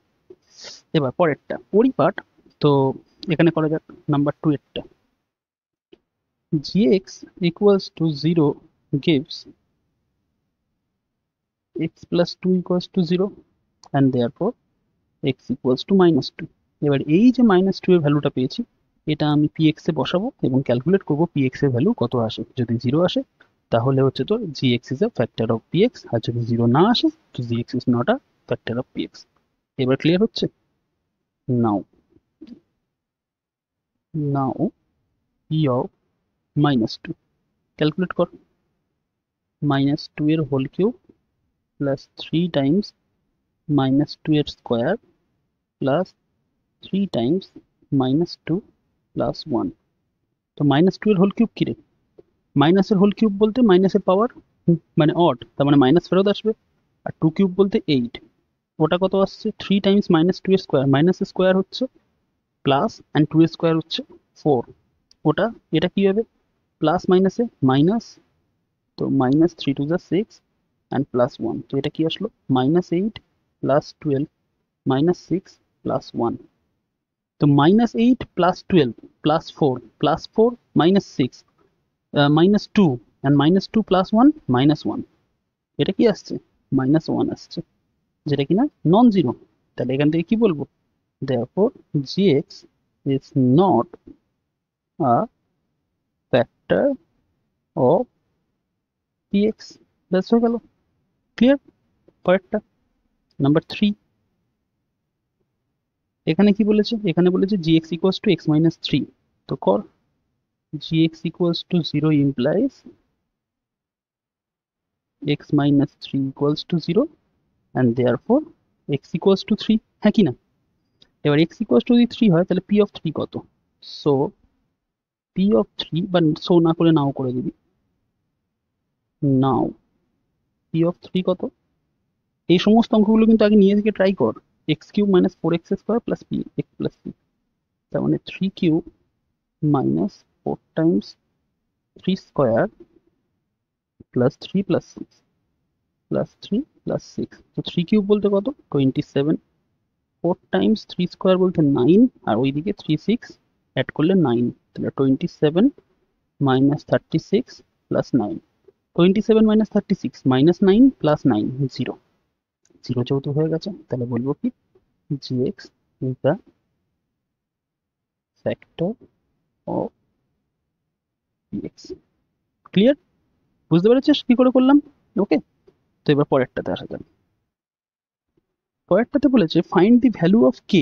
এবার পরেরটা পরিপাট। তো এখানে করা যাক number 2 এরটা। gx equals to 0 gives x plus 2 equals to 0 and therefore x equals to -2। এবার এই যে -2 এর ভ্যালুটা পেয়েছি, এটা আমি px এ বসাবো এবং ক্যালকুলেট করব px এর ভ্যালু কত আসে। যদি 0 আসে তাহলে হচ্ছে তোর gx is a factor of px, আর যদি 0 না আসে তো gx is not a factor of px। এবার ক্লিয়ার হচ্ছে? নাও নাও p of -2 ক্যালকুলেট কর। -2 এর হোল কিউব প্লাস 3 টাইমস -2 এর স্কোয়ার প্লাস 3 টাইমস -2 প্লাস 1। তো -2 এর হোল কিউব কি রে? মাইনাসের হোল কিউব বলতে মাইনাসের পাওয়ার, মানে অড, তার মানে মাইনাস ফেরত আসবে। আর 2 কিউব বলতে 8, ওটা কত আসছে? 3 টাইমস -2 এর স্কোয়ার, মাইনাস স্কোয়ার হচ্ছে প্লাস অ্যান্ড 2 এর স্কোয়ার হচ্ছে 4, ওটা, এটা কি হবে? প্লাস মাইনাসে মাইনাস, তো -3 টু যা 6 অ্যান্ড +1, তো এটা কি আসলো? -8 প্লাস 12 -6 প্লাস 1। তো -8 plus 12 plus 4 plus 4 -6 -2 and -2 plus 1 -1, এটা কি আসছে? -1 আসছে, যেটা কিনা নন জিরো। তাহলে এখান থেকে কি বলবো? therefore gx is not a factor of px। ব্যাস হয়ে গেল। ক্লিয়ার? পরেরটা নাম্বার 3, এখানে কি বলেছে, এখানে বলেছে gx equals to x minus 3, তো কর gx equals to 0 implies x minus 3 equals to 0 and therefore x equals to 3, হ্যাঁ কি না? এবার x equals to যদি 3 হয় তাহলে p of 3 কত? সো p of 3 বা সো না করে নাও করে দিবি, নাও p of 3 কত? এই সমস্ত অঙ্কগুলো কিন্তু আগে নিয়ে থেকে ট্রাই কর। x cube minus 4x square plus p x plus p, তার মানে 3 cube minus 4 Times 3 square plus 3 plus 6 plus 3 plus 6, তো 3 কিউব বলতে কত? 27, 4 টাইমস 3 স্কোয়ার বলতে 9, আর ওইদিকে 3 6 অ্যাড করলে 9, তাহলে 27 minus 36 plus 9, 27 minus 36 minus 9 plus 9, 0, 0 যেহেতু হয়ে গেছে তাহলে বলবো কি gx is the factor of px। Clear? বুঝতে পেরেছিস কি করে করলাম? ওকে, তো এবার পরেরটাতে আসা যাক। পরেরটাতে বলেছে find the value of k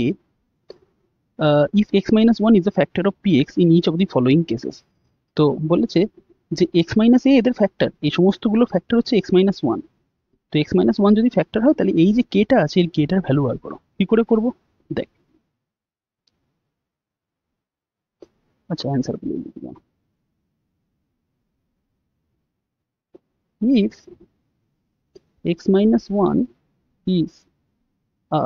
if x minus 1 is a factor of px in each of the following cases। তো বলেছে যে x minus a এদের ফ্যাক্টর, এই সমস্তগুলো ফ্যাক্টর হচ্ছে x minus 1, তো x minus 1 যদি ফ্যাক্টর হয় তাহলে এই যে কেটা আছে এই কেটার ভ্যালু বার করো। কি করে করবো দেখ, আচ্ছা অ্যান্সার বলে দিলাম। if x minus 1 is a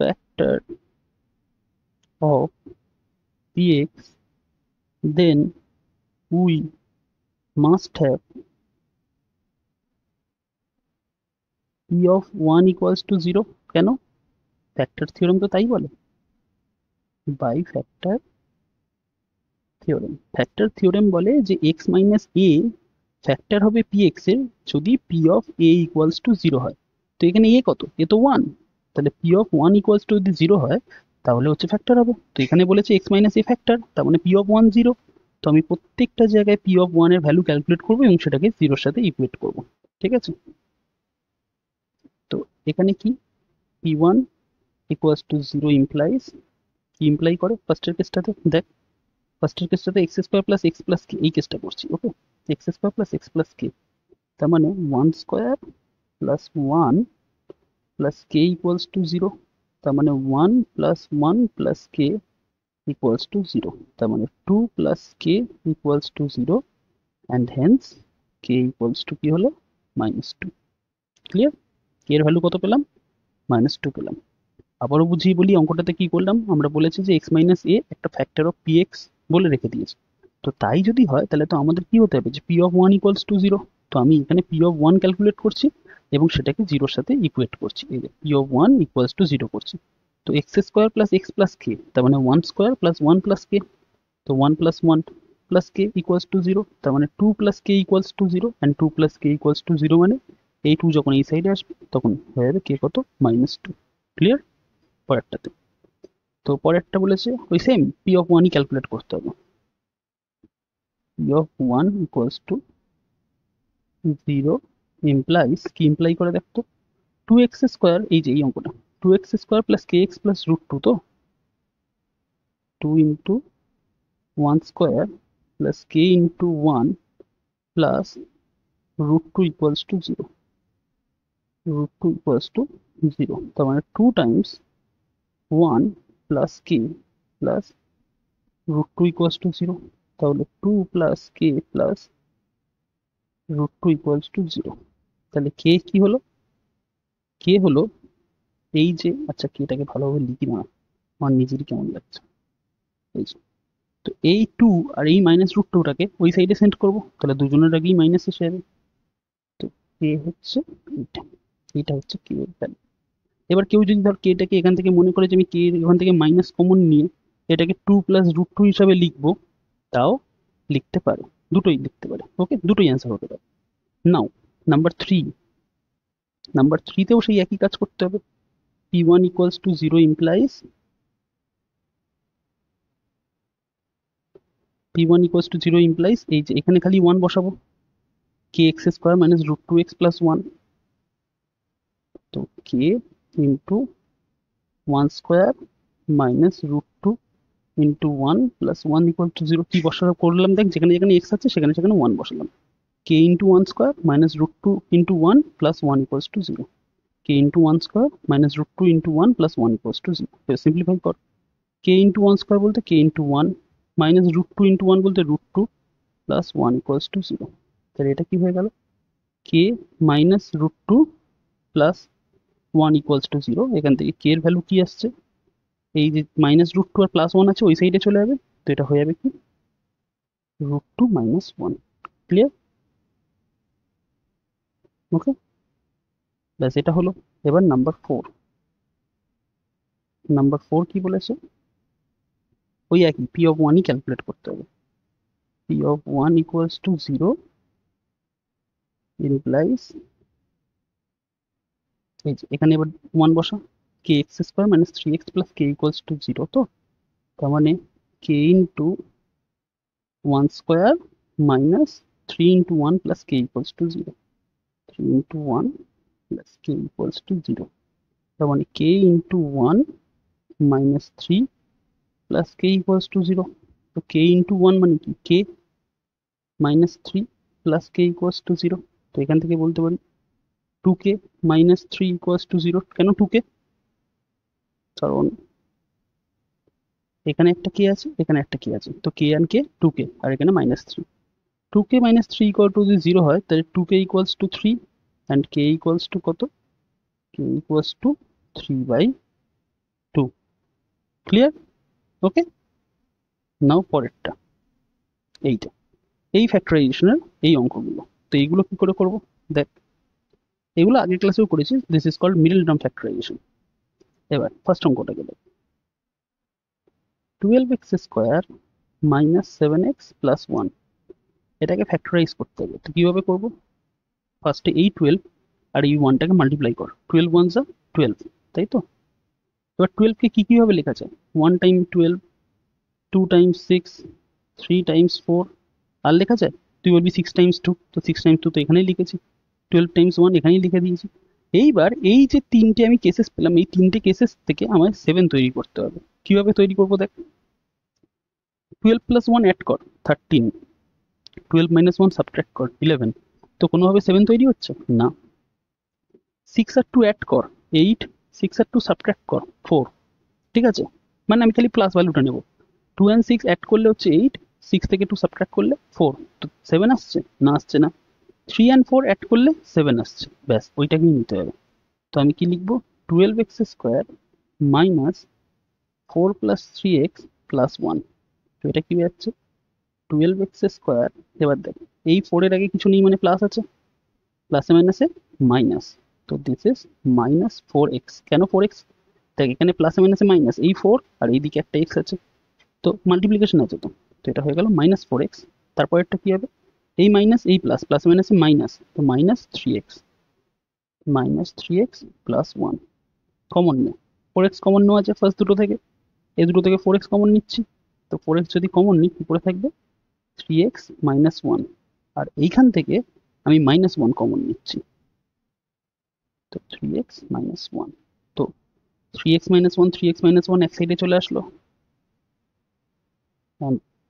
factor of px then we must have p of 1 equals to 0। কেন? ফ্যাক্টর থিওরেম তো তাই বলে, by factor theorem. Factor theorem বলে যে x মাইনাস a ফ্যাক্টর হবে px এর যদি p of a equals to 0 হয়। তো এখানে a কত? a তো 1, তাহলে p of 1 equals to যদি 0 হয় তাহলে হচ্ছে ফ্যাক্টর হবে। তো এখানে বলেছে x মাইনাস a ফ্যাক্টর, তার মানে p of 1 0, তো আমি প্রত্যেকটা জায়গায় p of 1 এর ভ্যালু ক্যালকুলেট করবো এবং সেটাকে 0 এর সাথে ইকুয়েট করবো। ঠিক আছে, তো এখানে কি p1 equals to 0 implies, কি ইমপ্লাই করে ফার্স্টের কেসটাতে দেখ, ফার্স্টের কেসটাতে X square plus x plus K, এই কেসটা করছি। Okay, X square plus x plus K, তার মানে 1 square plus 1 plus K equals to 0, তার মানে 1 plus 1 plus K equals to 0, তার মানে 2 plus K equals to 0 and hence K equals to কি হলো -2। ক্লিয়ার? কে এর ভ্যালু কত পেলাম? -2 পেলাম। আবারও বুঝিয়ে বলি অঙ্কটাতে কি করলাম, আমরা বলেছি যে x মাইনাস এ একটা ফ্যাক্টর অফ px বলে রেখে দিয়েছি, তো তাই যদি হয় তাহলে তো আমাদের কি হতে হবে যে p of 1 equals to 0, তো আমি এখানে p of 1 ক্যালকুলেট করছি এবং সেটাকে 0 এর সাথে ইকুয়েট করছি, এই যে p of 1 equals to 0 করছি। তো x square plus x plus K, তার মানে 1 স্কোয়ার প্লাস 1 প্লাস কে, তো 1 plus 1 plus K equals to 0, তার মানে 2 plus K equals to 0 and 2 plus K equals to 0, মানে এই 2 যখন এই সাইডে আসবে তখন হয়ে যাবে কে কত? -2। ক্লিয়ার? পরেরটাতে, তো পরেরটা বলেছে ওই same p of 1 E calculate করতে হবে। p of 1 equals to 0 implies, কি ইমপ্লাই করে দেখতো, 2x স্কোয়ার, এই যে এই অঙ্কটা 2x square plus kx plus √2, তো 2 into 1 square plus k into 1 plus √2 equals to 0, √2 equals to 0, তার মানে 2 times 1 plus k plus √2 equals to 0, তাহলে 2 plus k plus √2 equals to 0, তাহলে কে কি হলো? কে হলো এই যে, আচ্ছা কেটাকে ভালোভাবে লিখি না, আমার নিজেরই কেমন লাগছে, এই যে, তো এই 2 আর এই -√2টাকে ওই সাইডে সেন্ড করবো, তাহলে দুজনের আগেই মাইনাস এসে যাবে, তো কে হচ্ছে এইটা, এইটা হচ্ছে কে এর ভ্যালু। এবার কেউ যদি ধর কেটাকে এখান থেকে মনে করে যে আমি কে এখান থেকে মাইনাস কমন নিয়ে এটাকে 2 প্লাস √2 হিসাবে লিখবো, তাও লিখতে পারে, দুটোই লিখতে পারে। ওকে, দুটোই অ্যান্সার হতে পারে। নাও নাম্বার 3, নাম্বার 3তেও সেই একই কাজ করতে হবে। p1 equals to 0 implies, p1 equals to 0 implies এই যে এখানে খালি 1 বসাবো, kx square minus √2x plus 1, তো K into 1 square minus √2 into 1 plus 1 equal to 0। কি করলাম দেখ, যেখানে যেখানে এক্স আছে সেখানে সেখানে 1 বসালাম। K into 1 square minus √2 into 1 plus 1 equals to 0। K into 1 square minus √2 into 1 plus 1 equals to 0। Simplify কর। কে ইন্টু 1 স্কোয়ার বলতে কে ইন্টু 1 মাইনাস √2 ইন্টু 1 বলতে √2 প্লাস 1 ইকুয়ালস টু 0। তাহলে এটা কি হয়ে গেল? কে মাইনাস √2 প্লাস 1 ইকুয়ালস টু 0। এখান থেকে কে এর ভ্যালু কি আসছে? এই যে মাইনাস √2 আর প্লাস 1 আছে ওই সাইডে চলে যাবে, তো এটা হয়ে যাবে কি √2 মাইনাস 1। ক্লিয়ার? ওকে, ব্যাস এটা হলো। এবার নাম্বার 4। নাম্বার 4 কি বলেছে? ওই একই পি অফ 1ই ক্যালকুলেট করতে হবে। P of 1 equals to 0 implies, এই যে এখানে এবার 1 বসা, K X square minus 3x plus K equals to 0। তো তার মানে K into 1 square minus 3 into 1 plus K equals to 0। 3 into 1 plus K equals to 0। তার মানে K into 1 minus 3 plus K equals to 0। তো কে ইন্টু 1 মানে কি? কে minus 3 plus K equals to 0। তো এখান থেকে বলতে পারি 2k মাইনাস 3 ইকুয়ালস টু 0। কেন 2k? কারণ এখানে একটা কে আছে, এখানে একটা কে আছে, তো কে অ্যান্ড কে 2k, আর এখানে minus 3। 2k minus 3 equal to যদি 0 হয় তাহলে 2k equals to 3 and K equals two কত? কে ইকুয়ালস টু 3/2। ক্লিয়ার? ওকে, নাও পরেরটা, এইটা, এই ফ্যাক্টরাইজেশনের এই অঙ্কগুলো। তো এইগুলো কি করে করব দেখ, এগুলো আগের ক্লাসেও করেছি। This is called middle term factorization. এবার ফার্স্ট অঙ্কটাকে দেখ, 12x square minus 7x plus 1, এটাকে ফ্যাক্টরাইজ করতে হবে। তো কিভাবে করব? ফার্স্টে এই 12 আর এই 1টাকে মাল্টিপ্লাই কর। 12 1 যা 12, তাই তো? এবার 12কে কি কিভাবে লেখা যায়? 1 টাইম 12, 2 টাইমস 6, 3 টাইমস 4, আর লেখা যায়? তুই বলবি 6 টাইমস 2, তো 6 টাইমস 2 তো এখানেই লিখেছি, 12 টাইমস 1 এখানেই লিখে দিয়েছি। এইবার এই যে তিনটে আমি কেসেস পেলাম, এই তিনটে কেসেস থেকে আমার 7 তৈরি করতে হবে। কিভাবে তৈরি করবো দেখ, 12 প্লাস 1 অ্যাড কর 13, 12 মাইনাস 1 সাবট্রাক্ট কর 11, তো কোনোভাবে 7 তৈরি হচ্ছে না। 6 আর 2 অ্যাড কর 8, 6 আর 2 সাবট্রাক্ট কর 4। ঠিক আছে, মানে আমি খালি প্লাস ভ্যালুটা নেব। 2 and 6 অ্যাড করলে হচ্ছে 8, 6 থেকে 2 সাবট্রাক্ট করলে 4, তো 7 আসছে না? আসছে না। 3 and 4 অ্যাড করলে 7 আসছে, ব্যাস ওইটাকেই নিতে হবে। তো আমি কি লিখবো? 12x square minus 4 plus 3x plus 1। তো এটা কি যাচ্ছে? 12x square. এবার দেখ, এই 4 এর আগে কিছু নেই মানে প্লাস আছে, প্লাসে মাইনাসে মাইনাস, তো দিস ইজ মাইনাস 4x। কেন 4x? দেখ এখানে প্লাসে মাইনাসে মাইনাস, এই 4 আর এইদিকে একটা x আছে, তো মাল্টিপ্লিকেশন আছে, তো তো এটা হয়ে গেল মাইনাস 4x। তারপরেরটা কি হবে? এই মাইনাস এই প্লাস, প্লাসে মাইনাসে মাইনাস, তো minus 3x, minus 3x plus 1। Common নে, 4x কমন নেওয়া আছে ফার্স্ট দুটো থেকে, এই দুটো থেকে 4x কমন নিচ্ছি, তো 4x যদি কমন নিই কি করে থাকবে? 3x মাইনাস 1, আর এইখান থেকে আমি মাইনাস 1 কমন নিচ্ছি, তো 3x মাইনাস 1। তো 3x মাইনাস 1, 3x মাইনাস 1 এক সাইডে চলে আসলো,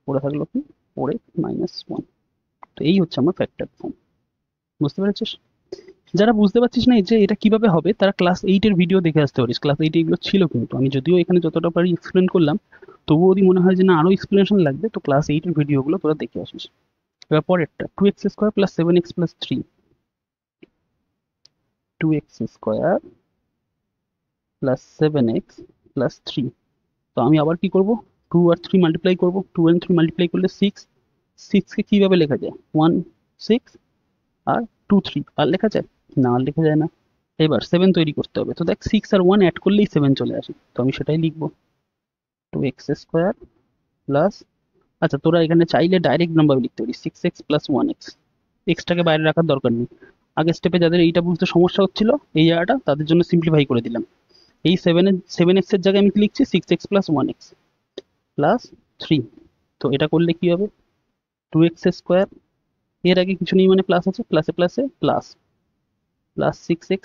পড়ে থাকলো কি 4x মাইনাস 1। তো এই হচ্ছে আমার ফ্যাক্টর ফর্ম। বুঝতে পেরেছিস? যারা বুঝতে পারছিস না যে এটা কিভাবে হবে, তারা ক্লাস 8 এর ভিডিও দেখে আসতে পারিস। ক্লাস 8 এগুলো ছিল, কিন্তু আমি যদিও এখানে যতটা পারি এক্সপ্লেন করলাম, তবুও যদি মনে হয় যে না আরো এক্সপ্লেনেশন লাগবে, তো ক্লাস 8 এর ভিডিওগুলো তোরা দেখে আসিস। এবার পরেরটা 2x square plus 7x plus 3, 2x square plus 7x plus 3। তো আমি আবার কি করব? 2 আর 3 মাল্টিপ্লাই করব, 2 and 3 মাল্টিপ্লাই করলে 6, 6 কে কিভাবে লেখা যায়? 1 6 আর 2 3, আর লেখা যায় না? আর লেখা যায় না। এবার 7 তৈরি করতে হবে, তো দেখ 6 আর 1 অ্যাড করলেই 7 চলে আসে, তো আমি সেটাই লিখবো 2x স্কোয়ার প্লাস, আচ্ছা তোরা এখানে চাইলে ডাইরেক্ট নাম্বার লিখতে পারিস 6x প্লাস 1x, এক্সটাকে বাইরে রাখার দরকার নেই। আগের স্টেপে যাদের এইটা বুঝতে সমস্যা হচ্ছিল এই জায়গাটা, তাদের জন্য সিম্পলিফাই করে দিলাম। এই 7x এর জায়গায় আমি কি লিখছি? 6x plus 1x plus 3। তো এটা করলে কি হবে? 2x স্কোয়ার, এর আগে কিছু নেই মানে প্লাস আছে, প্লাসে প্লাসে প্লাস, প্লাস 6x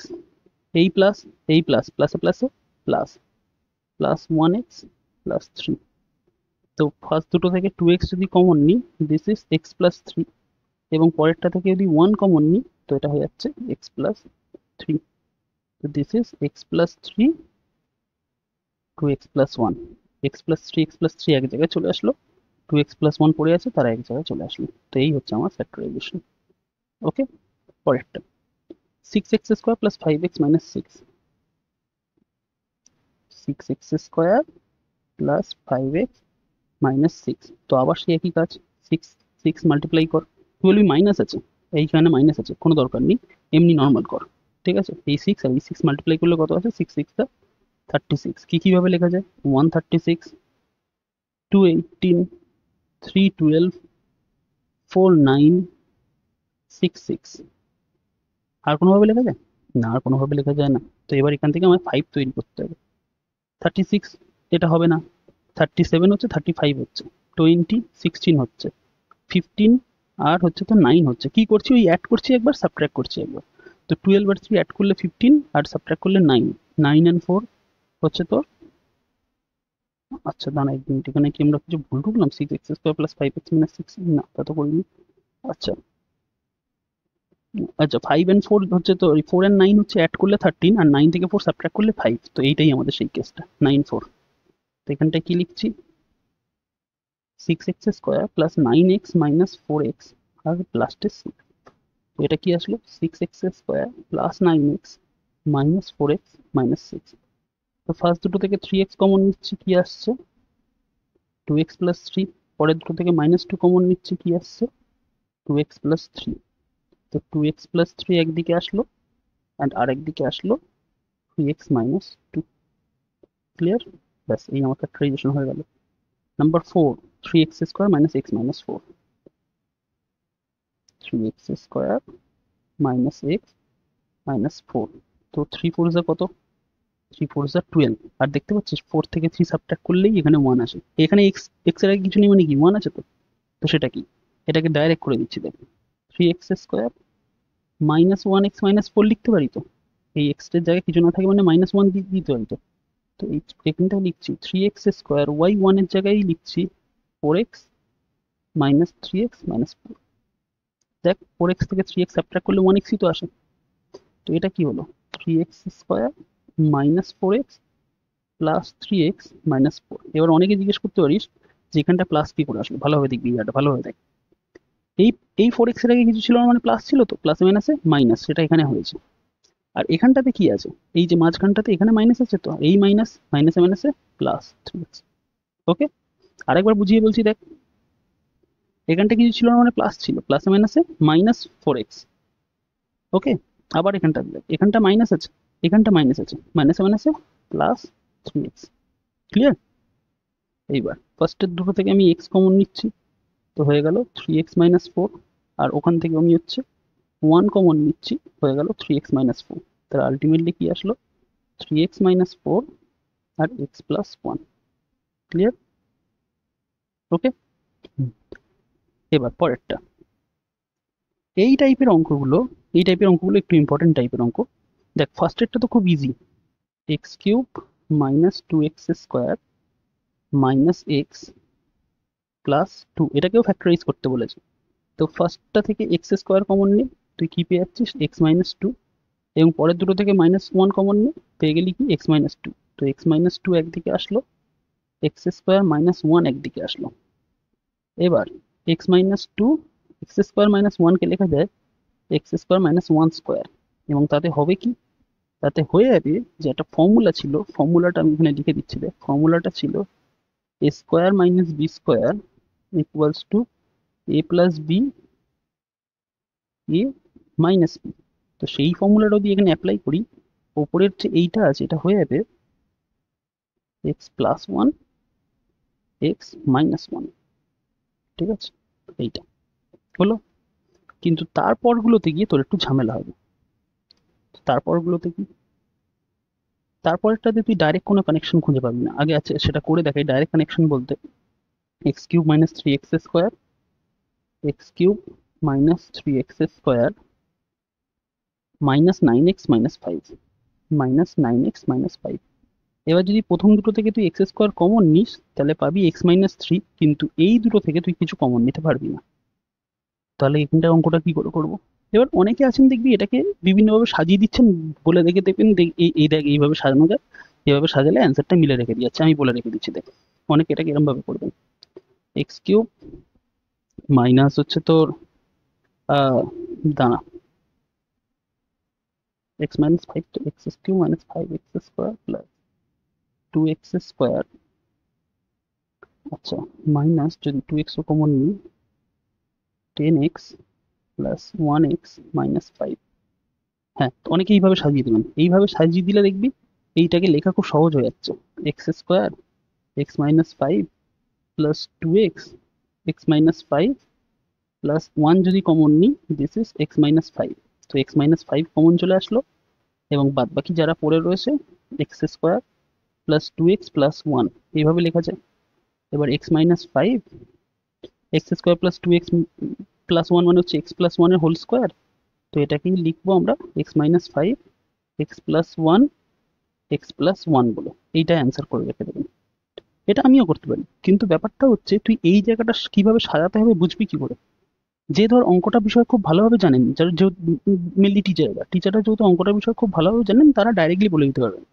এই প্লাস এই প্লাস প্লাসে প্লাসে প্লাস প্লাস 1x প্লাস 3। তো ফার্স্ট দুটো থেকে 2x যদি কমন নিই, দিস ইজ x প্লাস 3, এবং পরেরটা থেকে যদি 1 কমন নিই তো এটা হয়ে যাচ্ছে x প্লাস 3। তো this is x plus 3 two x plus 1। x plus 3 এক জায়গায় চলে আসলো, 2x প্লাস 1 পড়ে আছে, তারা এক জায়গায় চলে আসলো। তো এই হচ্ছে আমার ফ্যাক্টরাইজেশন। ওকে, পরেরটা 6x square plus 5x minus 6। 6x square plus 5x minus 6। তো আবার সেই একই কাজ, 6 মাল্টিপ্লাই কর। তুই বলবি মাইনাস আছে, এইখানে মাইনাস আছে, কোনো দরকার নেই, এমনি নর্মাল কর। ঠিক আছে, এই 6 আর এই 6 মাল্টিপ্লাই করলে কত আছে, 6 6 36। কি কিভাবে লেখা যায়, 136, 218, 312, 4966। আর কোনোভাবে লেখা যায় না, আর কোনোভাবে লেখা যায় না। তো এবার এখান থেকে আমার 5 তৈরি করতে হবে। 36 এটা হবে না, 37 হচ্ছে, 35 হচ্ছে, 20 16 হচ্ছে, 15 আর হচ্ছে তো 9 হচ্ছে। কি করছি, ওই অ্যাড করছি একবার, সাবট্রাক্ট করছি একবার। তো 12 আর 3 অ্যাড করলে 15 আর সাবট্রাক্ট করলে 9, 9 and 4 হচ্ছে তোর, আচ্ছা দাঁড়া এক মিনিট, এখানে কি আমরা কিছু ভুল ঢুকলাম, 6x square plus 5x minus 6, না তা তো করিনি। আচ্ছা আচ্ছা, 5 and 4 হচ্ছে তো, 4 and 9 হচ্ছে অ্যাড করলে 13, আর 9 থেকে 4 সাবট্রাক্ট করলে 5। তো এইটাই আমাদের সেই কেসটা, 9 4। তো এখানটায় কি লিখছি, 6x square plus 9x minus 4x আর লাস্টে 6। তো এটা কি আসলো, 6x square plus 9x minus 4x minus 6। তো ফার্স্ট দুটো থেকে 3x কমন নিচ্ছি, কি আসছে 2x প্লাস 3। পরের দুটো থেকে মাইনাস 2 কমন নিচ্ছি, কি আসছে 2x প্লাস 3। তো 2x প্লাস 3 একদিকে আসলো অ্যান্ড আরেকদিকে আসলো 3x মাইনাস 2। ক্লিয়ার, ব্যাস এই আমার ফ্যাক্টরাইজেশন হয়ে গেল। Number 4, 3x square minus x minus 4। 3x square minus x minus 4। তো 3 4 যা কত, 3 4 যা 12। আর দেখতে পাচ্ছিস 4 থেকে 3 সাবট্রাক্ট করলেই এখানে 1 আসে। এখানে x x এর আগে কিছু নেই মানে কি 1 আছে তো। তো সেটা কি, এটাকে ডাইরেক্ট করে দিচ্ছি দেখ, 3x square minus 1x minus 4 লিখতে পারি তো। এই x এর জায়গায় কিছু না থাকে মানে মাইনাস 1 দিতে পারি তো। তো এখানটা লিখছি 3x স্কোয়ার, y 1 এর জায়গায় লিখছি 4x মাইনাস 3x মাইনাস 4। দেখ 4x থেকে 3x সাবট্রাক্ট করলে 1xই তো আসে। তো এটা কি হলো, 3x square minus 4x plus 3x minus 4। এবার অনেকে জিজ্ঞেস করতে পারিস যে এখানটা প্লাস কি করে আসলো, ভালোভাবে দেখবি, এটা ভালোভাবে দেখ। এই এই 4x এর আগে কিছু ছিল না মানে প্লাস ছিল, তো প্লাসে মাইনাসে মাইনাস, সেটা এখানে হয়েছে। আর এখানটাতে কি আছে, এই যে মাঝখানটাতে এখানে মাইনাস আছে, তো এই মাইনাস মাইনাসে মাইনাসে প্লাস 3x। ওকে, আরেকবার বুঝিয়ে বলছি দেখ, এখানটা কিছু ছিল না মানে প্লাস ছিল, প্লাসে মাইনাসে মাইনাস 4x। ওকে, আবার এখানটা দেখ, এখানটা মাইনাস আছে, এখানটা মাইনাস আছে, মাইনাসে মাইনাসে প্লাস 3x। ক্লিয়ার, এইবার ফার্স্টের দুটো থেকে আমি x কমন নিচ্ছি, তো হয়ে গেল 3x মাইনাস 4। আর ওখান থেকে আমি হচ্ছে 1 কমন নিচ্ছি, হয়ে গেল 3x মাইনাস 4। তাহলে আলটিমেটলি কি আসলো, 3x মাইনাস 4 আর x প্লাস 1। ক্লিয়ার, ওকে। এবার পরেরটা, এই টাইপের অঙ্কগুলো, এই টাইপের অঙ্কগুলো একটু ইম্পর্টেন্ট টাইপের অঙ্ক। দেখ ফার্স্টেরটা তো খুব easy, x cube minus 2x square minus x plus 2, এটাকেও ফ্যাক্টরাইজ করতে বলেছে। তো ফার্স্টটা থেকে এক্স স্কোয়ার কমন নে, তুই কি পেয়ে যাচ্ছিস এক্স মাইনাস 2, এবং পরের দুটো থেকে মাইনাস 1 কমন নে, পেয়ে গেলি কি এক্স মাইনাস 2। তো এক্স মাইনাস 2 একদিকে আসলো, এক্স স্কোয়ার মাইনাস 1 একদিকে আসলো। এবার x minus 2, x square minus 1 কে লেখা যায় এক্স স্কোয়ার মাইনাস 1 স্কোয়ার, এবং তাতে হবে কি, তাতে হয়ে যাবে যে একটা ফর্মুলা ছিল, ফর্মুলাটা আমি এখানে লিখে দিচ্ছি দেখ, ফর্মুলাটা ছিল A square minus B square equals to A plus B A minus B. তো সেই ফর্মুলাটা যদি এখানে অ্যাপ্লাই করি, ওপরের যে এইটা আছে এটা হয়ে যাবে এক্স প্লাস 1 এক্স মাইনাস 1। ঠিক আছে, এইটা হলো। কিন্তু তারপরগুলোতে গিয়ে তোর একটু ঝামেলা হবে। তারপরগুলোতে কি, তারপরেরটাতে তুই ডাইরেক্ট কোনো কানেকশন খুঁজে পাবি না। আগে আছে সেটা করে দেখাই, ডাইরেক্ট কানেকশন বলতে x cube minus 3x square, x cube minus 3x square minus 9x minus 5। Minus 9x minus 5। এবার যদি প্রথম দুটো থেকে তুই এক্স স্কোয়ার কমন নিস তাহলে পাবি এক্স মাইনাস 3, কিন্তু এই দুটো থেকে তুই কিছু কমন নিতে পারবি না। তাহলে এখানটা অঙ্কটা কি করে করবো? এবার অনেকে আছেন দেখবি এটাকে বিভিন্নভাবে সাজিয়ে দিচ্ছেন, বলে রেখে দেখবেন এই দেখ এইভাবে সাজানো যায়, এভাবে সাজালে অ্যান্সারটা মিলে রেখে দিয়ে যাচ্ছে। আমি বলে রেখে দিচ্ছি দেখ, অনেকে এটাকে এরকম ভাবে করবেন। এক্স কিউব মাইনাস হচ্ছে তোর দাঁড়া, এক্স মাইনাস 5, তো x cube minus 5x square plus 2x square, আচ্ছা মাইনাস যদি 2x ও কমন নিই 10x প্লাস 1x মাইনাস 5। হ্যাঁ, তো অনেকে এইভাবে সাজিয়ে দেবেন, এইভাবে সাজিয়ে দিলে দেখবি এইটাকে লেখা খুব সহজ হয়ে যাচ্ছে। X square x minus 5 plus 2x x minus 5 plus 1 যদি কমন নিই দিস ইজ এক্স মাইনাস 5। তো এক্স মাইনাস 5 কমন চলে আসলো এবং বাদ বাকি যারা পড়ে রয়েছে x square plus 2x plus 1 এইভাবে লেখা যায়। এবার x minus 5 x square plus 2x plus 1 মানে হচ্ছে এক্স প্লাস 1 এর হোল স্কোয়ার। তো এটাকেই লিখবো আমরা x minus 5 x plus 1 x plus 1 বলে, এইটা অ্যান্সার করে রেখে দেবেন। এটা আমিও করতে পারি, কিন্তু ব্যাপারটা হচ্ছে তুই এই জায়গাটা কিভাবে সাজাতে হবে বুঝবি কি করে? যে ধর অঙ্কটা বিষয় খুব ভালোভাবে জানেন, যারা মেনলি টিচাররা যেহেতু অঙ্কটা বিষয় খুব ভালোভাবে জানেন, তারা ডাইরেক্টলি বলে দিতে পারবেন।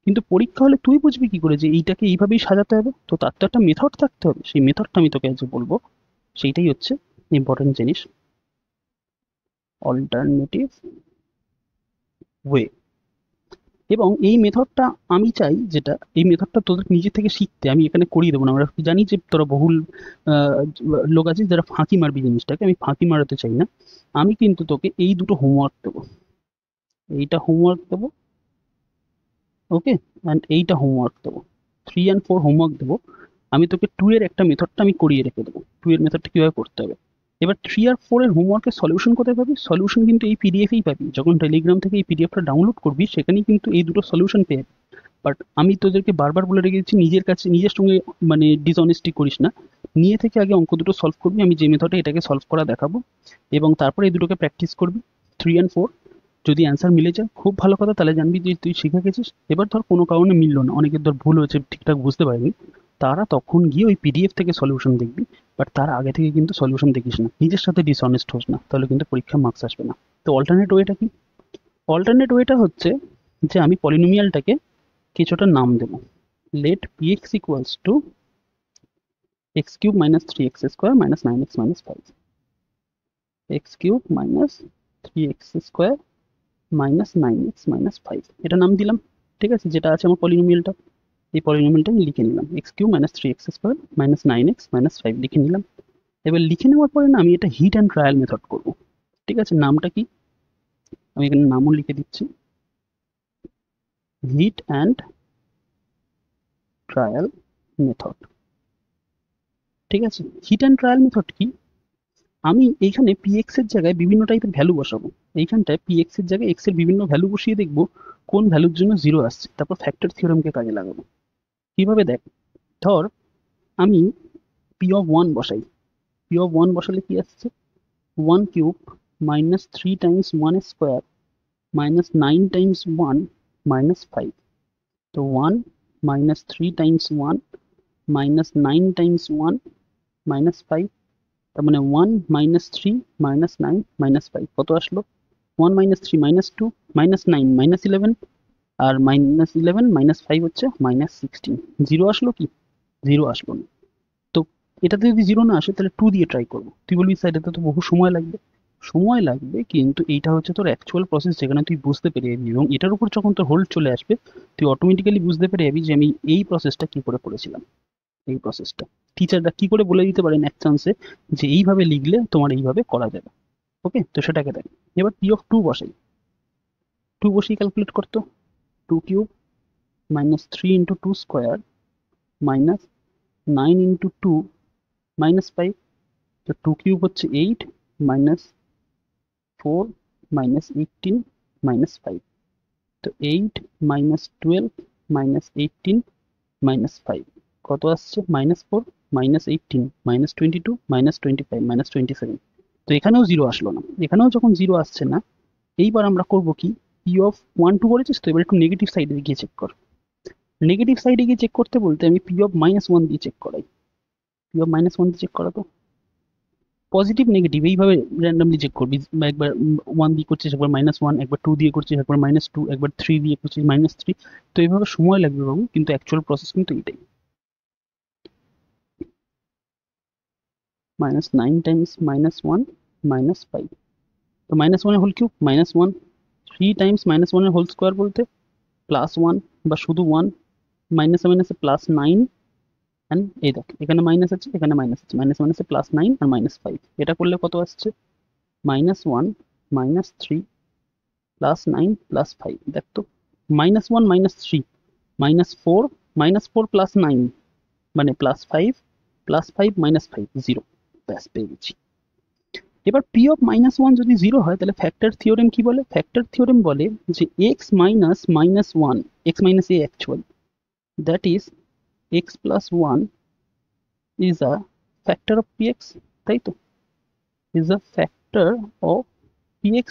কিন্তু পরীক্ষা হলে তুই বুঝবি কি করে যে এইটাকে এইভাবেই সাজাতে হবে? তো তার তো একটা মেথড থাকতে হবে, সেই মেথডটা আমি তোকে আজ বলবো। সেইটাই হচ্ছে ইম্পর্টেন্ট জিনিস, অল্টারনেটিভ ওয়ে। এবং এই মেথডটা আমি চাই, যেটা এই মেথডটা তোদের নিজে থেকে শিখতে, আমি এখানে করিয়ে দেবো না। আমরা জানি যে তোরা বহুল লোক আছে যারা ফাঁকি মারবি জিনিসটাকে, আমি ফাঁকি মারাতে চাই না। আমি কিন্তু তোকে এই দুটো হোমওয়ার্ক দেবো, এইটা হোমওয়ার্ক দেবো, ওকে, অ্যান্ড এইটা হোমওয়ার্ক দেবো, 3 and 4 হোমওয়ার্ক দেবো। আমি তোকে 2 এর একটা মেথডটা আমি করিয়ে রেখে দেবো, 2 এর মেথডটা কিভাবে করতে হবে। এবার 3 আর 4 এর হোমওয়ার্কের সলিউশন কোথায় পাবি? সলিউশন কিন্তু এই পিডিএফেই পাবি, যখন টেলিগ্রাম থেকে এই পিডিএফটা ডাউনলোড করবি সেখানেই কিন্তু এই দুটো সলিউশন পেয়ে যাবি। বাট আমি তোদেরকে বারবার বলে রেখেছি নিজের কাছে নিজের সঙ্গে মানে ডিসঅনেস্টি করিস না, নিয়ে থেকে আগে অঙ্ক দুটো সলভ করবি, আমি যে মেথডে এটাকে সলভ করা দেখাবো, এবং তারপরে এই দুটোকে প্র্যাকটিস করবি 3 and 4। যদি অ্যান্সার মিলে যায় খুব ভালো কথা, তাহলে জানবি যে তুই শিখে গেছিস। এবার ধর কোনো কারণে মিললো না, অনেকের ধর ভুল হয়েছে, ঠিকঠাক বুঝতে পারেনি, তারা তখন গিয়ে ওই পিডিএফ থেকে সলিউশন দেখবি। বাট তার আগে থেকে কিন্তু সলিউশন দেখিস না, নিজের সাথে ডিসঅনেস্ট হোস না, তাহলে কিন্তু পরীক্ষা মার্কস আসবে না। তো অল্টারনেট ওয়েটা কি? অল্টারনেট ওয়েটা হচ্ছে যে আমি পলিনোমিয়ালটাকে কিছুটা নাম দেব। Let px equals to x cube minus 3x square minus 9x minus 5, X cube minus 3x square minus 9x minus 5, এটা নাম দিলাম। ঠিক আছে, যেটা আছে আমার পলিনোমিয়ালটা, এই পলিনোমিয়ালটা আমি লিখে নিলাম, x cube minus 3x square minus 9x minus 5 লিখে নিলাম। এবার লিখে নেওয়ার পরে না আমি এটা হিট অ্যান্ড ট্রায়াল মেথড করবো। ঠিক আছে, নামটা কি আমি এখানে নামও লিখে দিচ্ছি, হিট অ্যান্ড ট্রায়াল মেথড। ঠিক আছে, হিট অ্যান্ড ট্রায়াল মেথড কি? আমি এইখানে px এর জায়গায় বিভিন্ন টাইপের ভ্যালু বসাবো। এইখানটায় px এর জায়গায় x এর বিভিন্ন ভ্যালু বসিয়ে দেখবো কোন ভ্যালুর জন্য 0 আসছে, তারপর ফ্যাক্টর থিওরেমকে কাজে লাগাবো। কিভাবে দেখ, ধর আমি p of 1 বসাই, p of 1 বসালে কি আসছে, 1 cube minus 3 Times 1 square minus 9 Times 1 minus 5। তো 1 minus 3 Times 1 minus 9 Times 1 minus 5, তার মানে 1 মাইনাস 3 মাইনাস 9 মাইনাস 5 কত আসলো? 1 মাইনাস 3 মাইনাস 2 মাইনাস 9 মাইনাস 11, আর মাইনাস 11 মাইনাস 5 হচ্ছে মাইনাস 16। 0 আসলো কি? 0 আসলো না। তো এটাতে যদি 0 না আসে তাহলে 2 দিয়ে ট্রাই করবো। তুই বলবি স্যার এটাতে তো বহু সময় লাগবে। সময় লাগবে, কিন্তু এইটা হচ্ছে তোর অ্যাকচুয়াল প্রসেস, যেখানে তুই বুঝতে পেরে যাবি, এবং এটার উপর যখন তোর হোল্ড চলে আসবে তুই অটোমেটিক্যালি বুঝতে পেরে যাবি যে আমি এই প্রসেসটা কি করে করেছিলাম। এই প্রসেসটা টিচাররা কি করে বলে দিতে পারেন এক চান্সে যে এইভাবে লিখলে তোমার এইভাবে করা যাবে। ওকে, তো সেটাকে দেখ। এবার পি অফ 2 বসাই, 2 বসিয়ে ক্যালকুলেট করতো, 2 cube minus 3 into 2 square minus 9 into 2 minus 5। তো 2 কিউব হচ্ছে 8 মাইনাস 4 মাইনাস 18 মাইনাস 5। তো 8 মাইনাস 12 মাইনাস 18 মাইনাস 5 কত আসছে? Minus 4 minus 18 minus 22 minus 25 minus 27। তো এখানেও 0 আসলো না, এখানেও যখন 0 আসছে না, এইবার আমরা করব কি, পি অফ 1 2 করেছিস, তো এবার একটু নেগেটিভ সাইডে গিয়ে চেক কর। নেগেটিভ সাইডে গিয়ে চেক করতে বলতে আমি পি অফ -1 দিয়ে চেক করাই। পি অফ -1 দিয়ে চেক করা তো পজিটিভ নেগেটিভ এইভাবে র্যান্ডমলি চেক করবি, বা একবার 1 দিয়ে করছিস, একবার -1, একবার 2 দিয়ে করছিস, একবার -2, একবার 3 দিয়ে করছিস, -3। তো এইভাবে সময় লাগবে বাবু, কিন্তু অ্যাকচুয়াল প্রসেস কিন্তু এইটাই। -9 টাইমস -1 -5, তো -1 এর হোল কিউব -1, 3 টাইমস -1 এর হোল স্কোয়ার বলতে +1 বা শুধু 1, মাইনাসে মাইনাসে +9, অ্যান্ড এই দেখ এখানে মাইনাস আছে, এখানে মাইনাস আছে, মাইনাস মাইনাসে +9 আর -5, এটা করলে কত আসছে -1 -3 +9 +5। দেখ তো -1 -3 -4 -4 +9 মানে +5 +5 -5 0, ব্যাস পেয়ে গেছি। এবার পি অফ -1 যদি 0 হয় তাহলে ফ্যাক্টর থিওরেম কি বলে? ফ্যাক্টর থিওরেম বলে যে x minus -1, x minus a actual, that is x plus 1 is a factor of px, তাই তো, is a factor of px,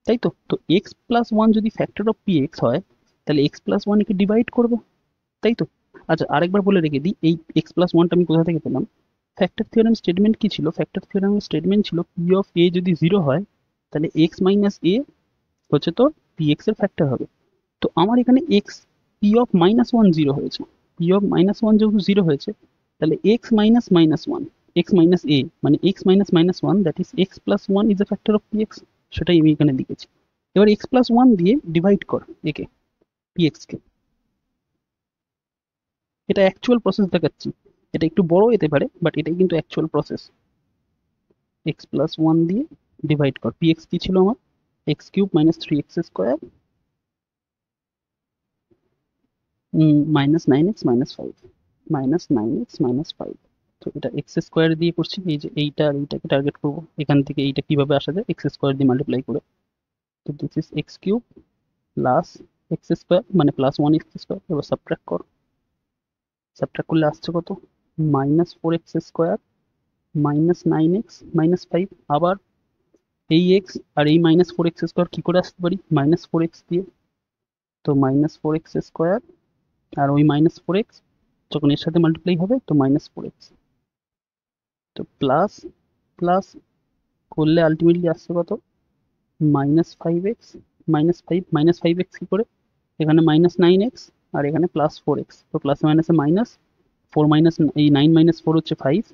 তাই তো। তো x plus 1 যদি factor of px হয় তাহলে x plus 1 কে ডিভাইড করবে, তাই তো। আচ্ছা আরেকবার বলে রেখে দিই, এই x plus 1টা আমি কোথা থেকে পেলাম? ফ্যাক্টর থিওরেম স্টেটমেন্ট কি ছিল? ফ্যাক্টর থিওরেম স্টেটমেন্ট ছিল p of a যদি 0 হয় তাহলে x minus a হচ্ছে তোর px এর ফ্যাক্টর হবে। তো আমার এখানে x p of -1 0 হয়েছে, p of -1 যেহেতু 0 হয়েছে তাহলে x minus -1, x minus a মানে x minus -1, that is x plus 1 is a factor of px, সেটাই আমি এখানে লিখেছি। এবার x plus 1 দিয়ে ডিভাইড কর একে, px কে। এটা অ্যাকচুয়াল প্রসেস দেখাচ্ছি, এটা একটু বড় হতে পারে বাট এটাই কিন্তু অ্যাকচুয়াল প্রসেস। x plus 1 দিয়ে ডিভাইড কর, px কি ছিল আমার x cube minus 3x square -9x -5, -9x -5। তো এটা এক্স স্কোয়ার দিয়ে করছি, এই যে এইটা আর এইটাকে টার্গেট করবো, এখান থেকে এইটা কিভাবে আসা যায় এক্স স্কোয়ার দিয়ে মাল্টিপ্লাই করে। তো this is x cube plus x square মানে +1x স্কোয়ার। এবার সাবট্রাক্ট কর, সাবট্রাক্ট করলে আসছে কত -4x স্কোয়ার -9x -5। আবার এই এক্স আর এই -4x স্কোয়ার কি করে আসতে পারি? -4x দিয়ে। তো -4x স্কোয়ার আর ওই -4x যখন এর সাথে মাল্টিপ্লাই হবে তো -4x, তো প্লাস প্লাস করলে আলটিমেটলি আসছে কত -5x -5 কি করে? এখানে -9x আর এখানে +4x, তো প্লাস মাইনাসে মাইনাস, 4 মাইনাস এই 9 মাইনাস 4 হচ্ছে 5,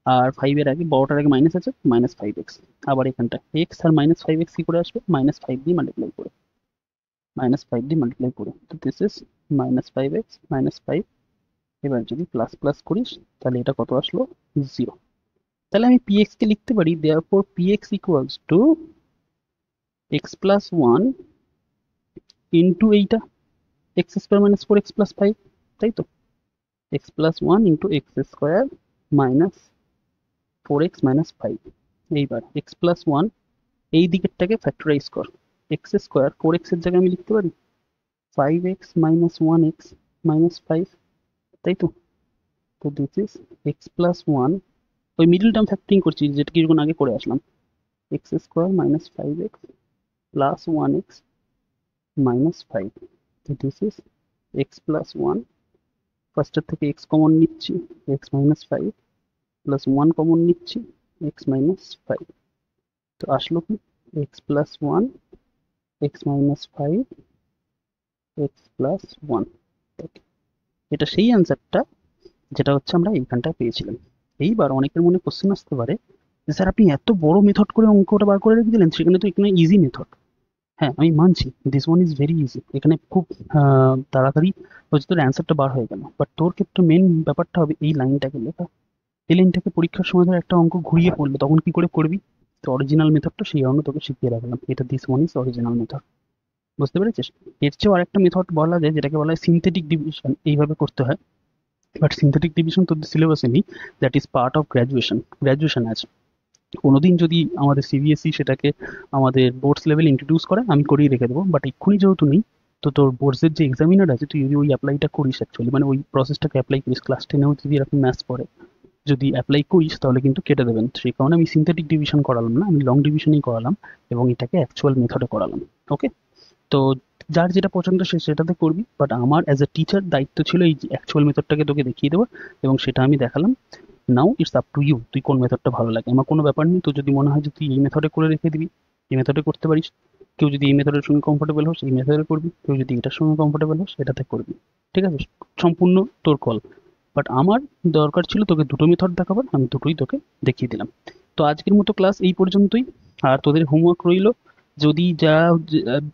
আর 5 এর আগে বড়টার আগে মাইনাস আছে -5x। আবার এখানটা x আর -5x কি করে আসবে? -5 দিয়ে মাল্টিপ্লাই করে, -5 দিয়ে মাল্টিপ্লাই করে। তো দিস ইজ -5x -5। এবার যদি প্লাস প্লাস করিস তাহলে এটা কত আসলো? 0। তাহলে আমি px কে লিখতে পারি therefore px equals to x plus 1 into এইটা x square minus 4x plus 5, তাই তো, x plus 1 into x square minus 4x minus 5। এইবার x plus 1 এই দিকেরটাকে ফ্যাক্টরাইজ কর, x square 4x এর জায়গায় আমি লিখতে পারি 5x minus 1x minus 5, তাই তো। তো দিস ইজ x plus 1, ওই মিডল টার্ম ফ্যাক্টরিং করছি যেটা কিছুক্ষণ আগে করে আসলাম, x square minus 5x plus 1x minus 5। তো দিস ইজ x plus 1, ফার্স্টের থেকে x কমন নিচ্ছি, x minus 5 প্লাস 1 কমন নিচ্ছি, x minus 5। তো আসলো কি x plus 1 x minus 5 x plus 1। এটা সেই অ্যান্সারটা যেটা হচ্ছে আমরা এইখানটায় পেয়েছিলাম। এইবার অনেকের মনে কোশ্চেন আসতে পারে যে স্যার আপনি এত বড় মেথড করে অঙ্কটা বার করে রেখে দিলেন, সেখানে তো এখানে ইজি মেথড। হ্যাঁ আমি মানছি this one is very easy, এখানে খুব তাড়াতাড়ি হচ্ছে তোর অ্যান্সারটা বার হয়ে গেল, বাট তোর ক্ষেত্রে মেন ব্যাপারটা হবে এই লাইনটাকে লেখা। এই লাইনটাকে পরীক্ষার সময় ধর একটা অঙ্ক ঘুরিয়ে পড়লো তখন কি করে করবি? তো অরিজিনাল মেথডটা সেই জন্য তোকে শিখিয়ে রাখলাম, এটা this one is original method. বুঝতে পেরেছিস? এর চেয়েও আরেকটা মেথড বলা যায় যেটাকে বলা হয় সিনথেটিক ডিভিশন, এইভাবে করতে হয়। বাট সিনথেটিক ডিভিশন তোদের সিলেবাসে নেই, that is part of graduation আছে। কোনোদিন যদি আমাদের সিবিএসই সেটাকে আমাদের বোর্ডস লেভেল ইন্ট্রোডিউস করে আমি করিয়ে রেখে দেবো, বাট এক্ষুনি যেহেতু নেই, তো তোর বোর্ডসের যে এক্সামিনার আছে তুই যদি ওই অ্যাপ্লাইটা করিস, অ্যাকচুয়ালি মানে ওই প্রসেসটাকে অ্যাপ্লাই করিস, ক্লাস 10এও যদি এরকম ম্যাথস পড়ে যদি অ্যাপ্লাই করিস তাহলে কিন্তু কেটে দেবেন। সেই কারণে আমি সিনথেটিক ডিভিশন করালাম না, আমি লং ডিভিশনেই করালাম এবং এটাকে অ্যাকচুয়াল মেথডে করালাম। ওকে, তো যার যেটা পছন্দ সে সেটাতে করবি, বাট আমার অ্যাজ এ টিচার দায়িত্ব ছিল এই অ্যাকচুয়াল মেথডটাকে তোকে দেখিয়ে দেওয়া, এবং সেটা আমি দেখালাম। Now it's up to you, তুই কোন মেথডটা ভালো লাগে। আমার কোনো ব্যাপার নেই, তোর যদি মনে হয় যে তুই এই মেথডে করে রেখে দিবি, এই মেথডে করতে পারিস। কেউ যদি এই মেথডের সঙ্গে কমফোর্টেবল হোস এই মেথডে করবি, কেউ যদি এটার সঙ্গে কমফোর্টেবল হোস এটাতে করবি। ঠিক আছে, সম্পূর্ণ তোর কল। বাট আমার দরকার ছিল তোকে দুটো মেথড দেখাবার, আমি দুটোই তোকে দেখিয়ে দিলাম। তো আজকের মতো ক্লাস এই পর্যন্তই। আর তোদের হোমওয়ার্ক রইল, যদি যারা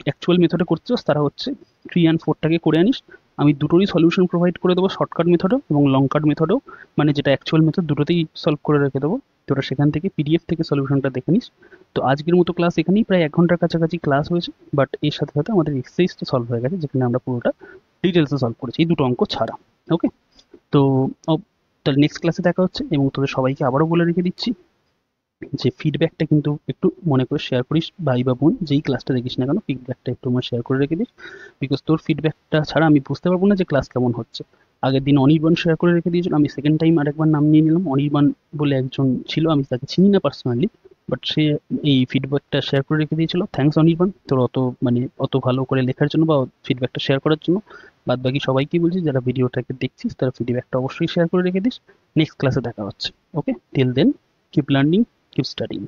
অ্যাকচুয়াল মেথডে করতে চাস তারা হচ্ছে 3 and 4টাকে করে আনিস। আমি দুটোরই সলিউশন প্রোভাইড করে দেবো, শর্টকাট মেথডও এবং লং কাট মেথডও, মানে যেটা অ্যাকচুয়াল মেথড দুটোতেই সলভ করে রেখে দেবো। তোরা সেখান থেকে পিডিএফ থেকে সলিউশনটা দেখে নিস। তো আজকের মতো ক্লাস এখানেই, প্রায় 1 ঘন্টার কাছাকাছি ক্লাস হয়েছে, বাট এর সাথে সাথে আমাদের এক্সারসাইজটা সলভ হয়ে গেছে, যেখানে আমরা পুরোটা ডিটেলসে সলভ করেছি এই দুটো অঙ্ক ছাড়া। ওকে, তো তাহলে নেক্সট ক্লাসে দেখা হচ্ছে, এবং তোদের সবাইকে আবারও বলে রেখে দিচ্ছি যে ফিডব্যাকটা কিন্তু একটু মনে করে শেয়ার করিস, ভাই বা বোন যেই ক্লাসটা দেখিস না কেন ফিডব্যাকটা একটু আমার শেয়ার করে রেখে দিস। বিকজ তোর ফিডব্যাকটা ছাড়া আমি বুঝতে পারবো না যে ক্লাস কেমন হচ্ছে। আগের দিন অনির্বাণ শেয়ার করে রেখে দিয়েছিল, আমি সেকেন্ড টাইম আরেকবার নাম নিয়ে নিলাম। অনির্বাণ বলে একজন ছিল, আমি তাকে চিনি না পার্সোনালি, বাট সে এই ফিডব্যাকটা শেয়ার করে রেখে দিয়েছিল। থ্যাঙ্কস অনির্বাণ, তোর অত মানে অত ভালো করে লেখার জন্য বা ফিডব্যাকটা শেয়ার করার জন্য। বাদ বাকি সবাইকেই বলছি যারা ভিডিওটাকে দেখছিস তারা ফিডব্যাকটা অবশ্যই শেয়ার করে রেখে দিস। নেক্সট ক্লাসে দেখা হচ্ছে। Okay, till then, keep learning, keep studying.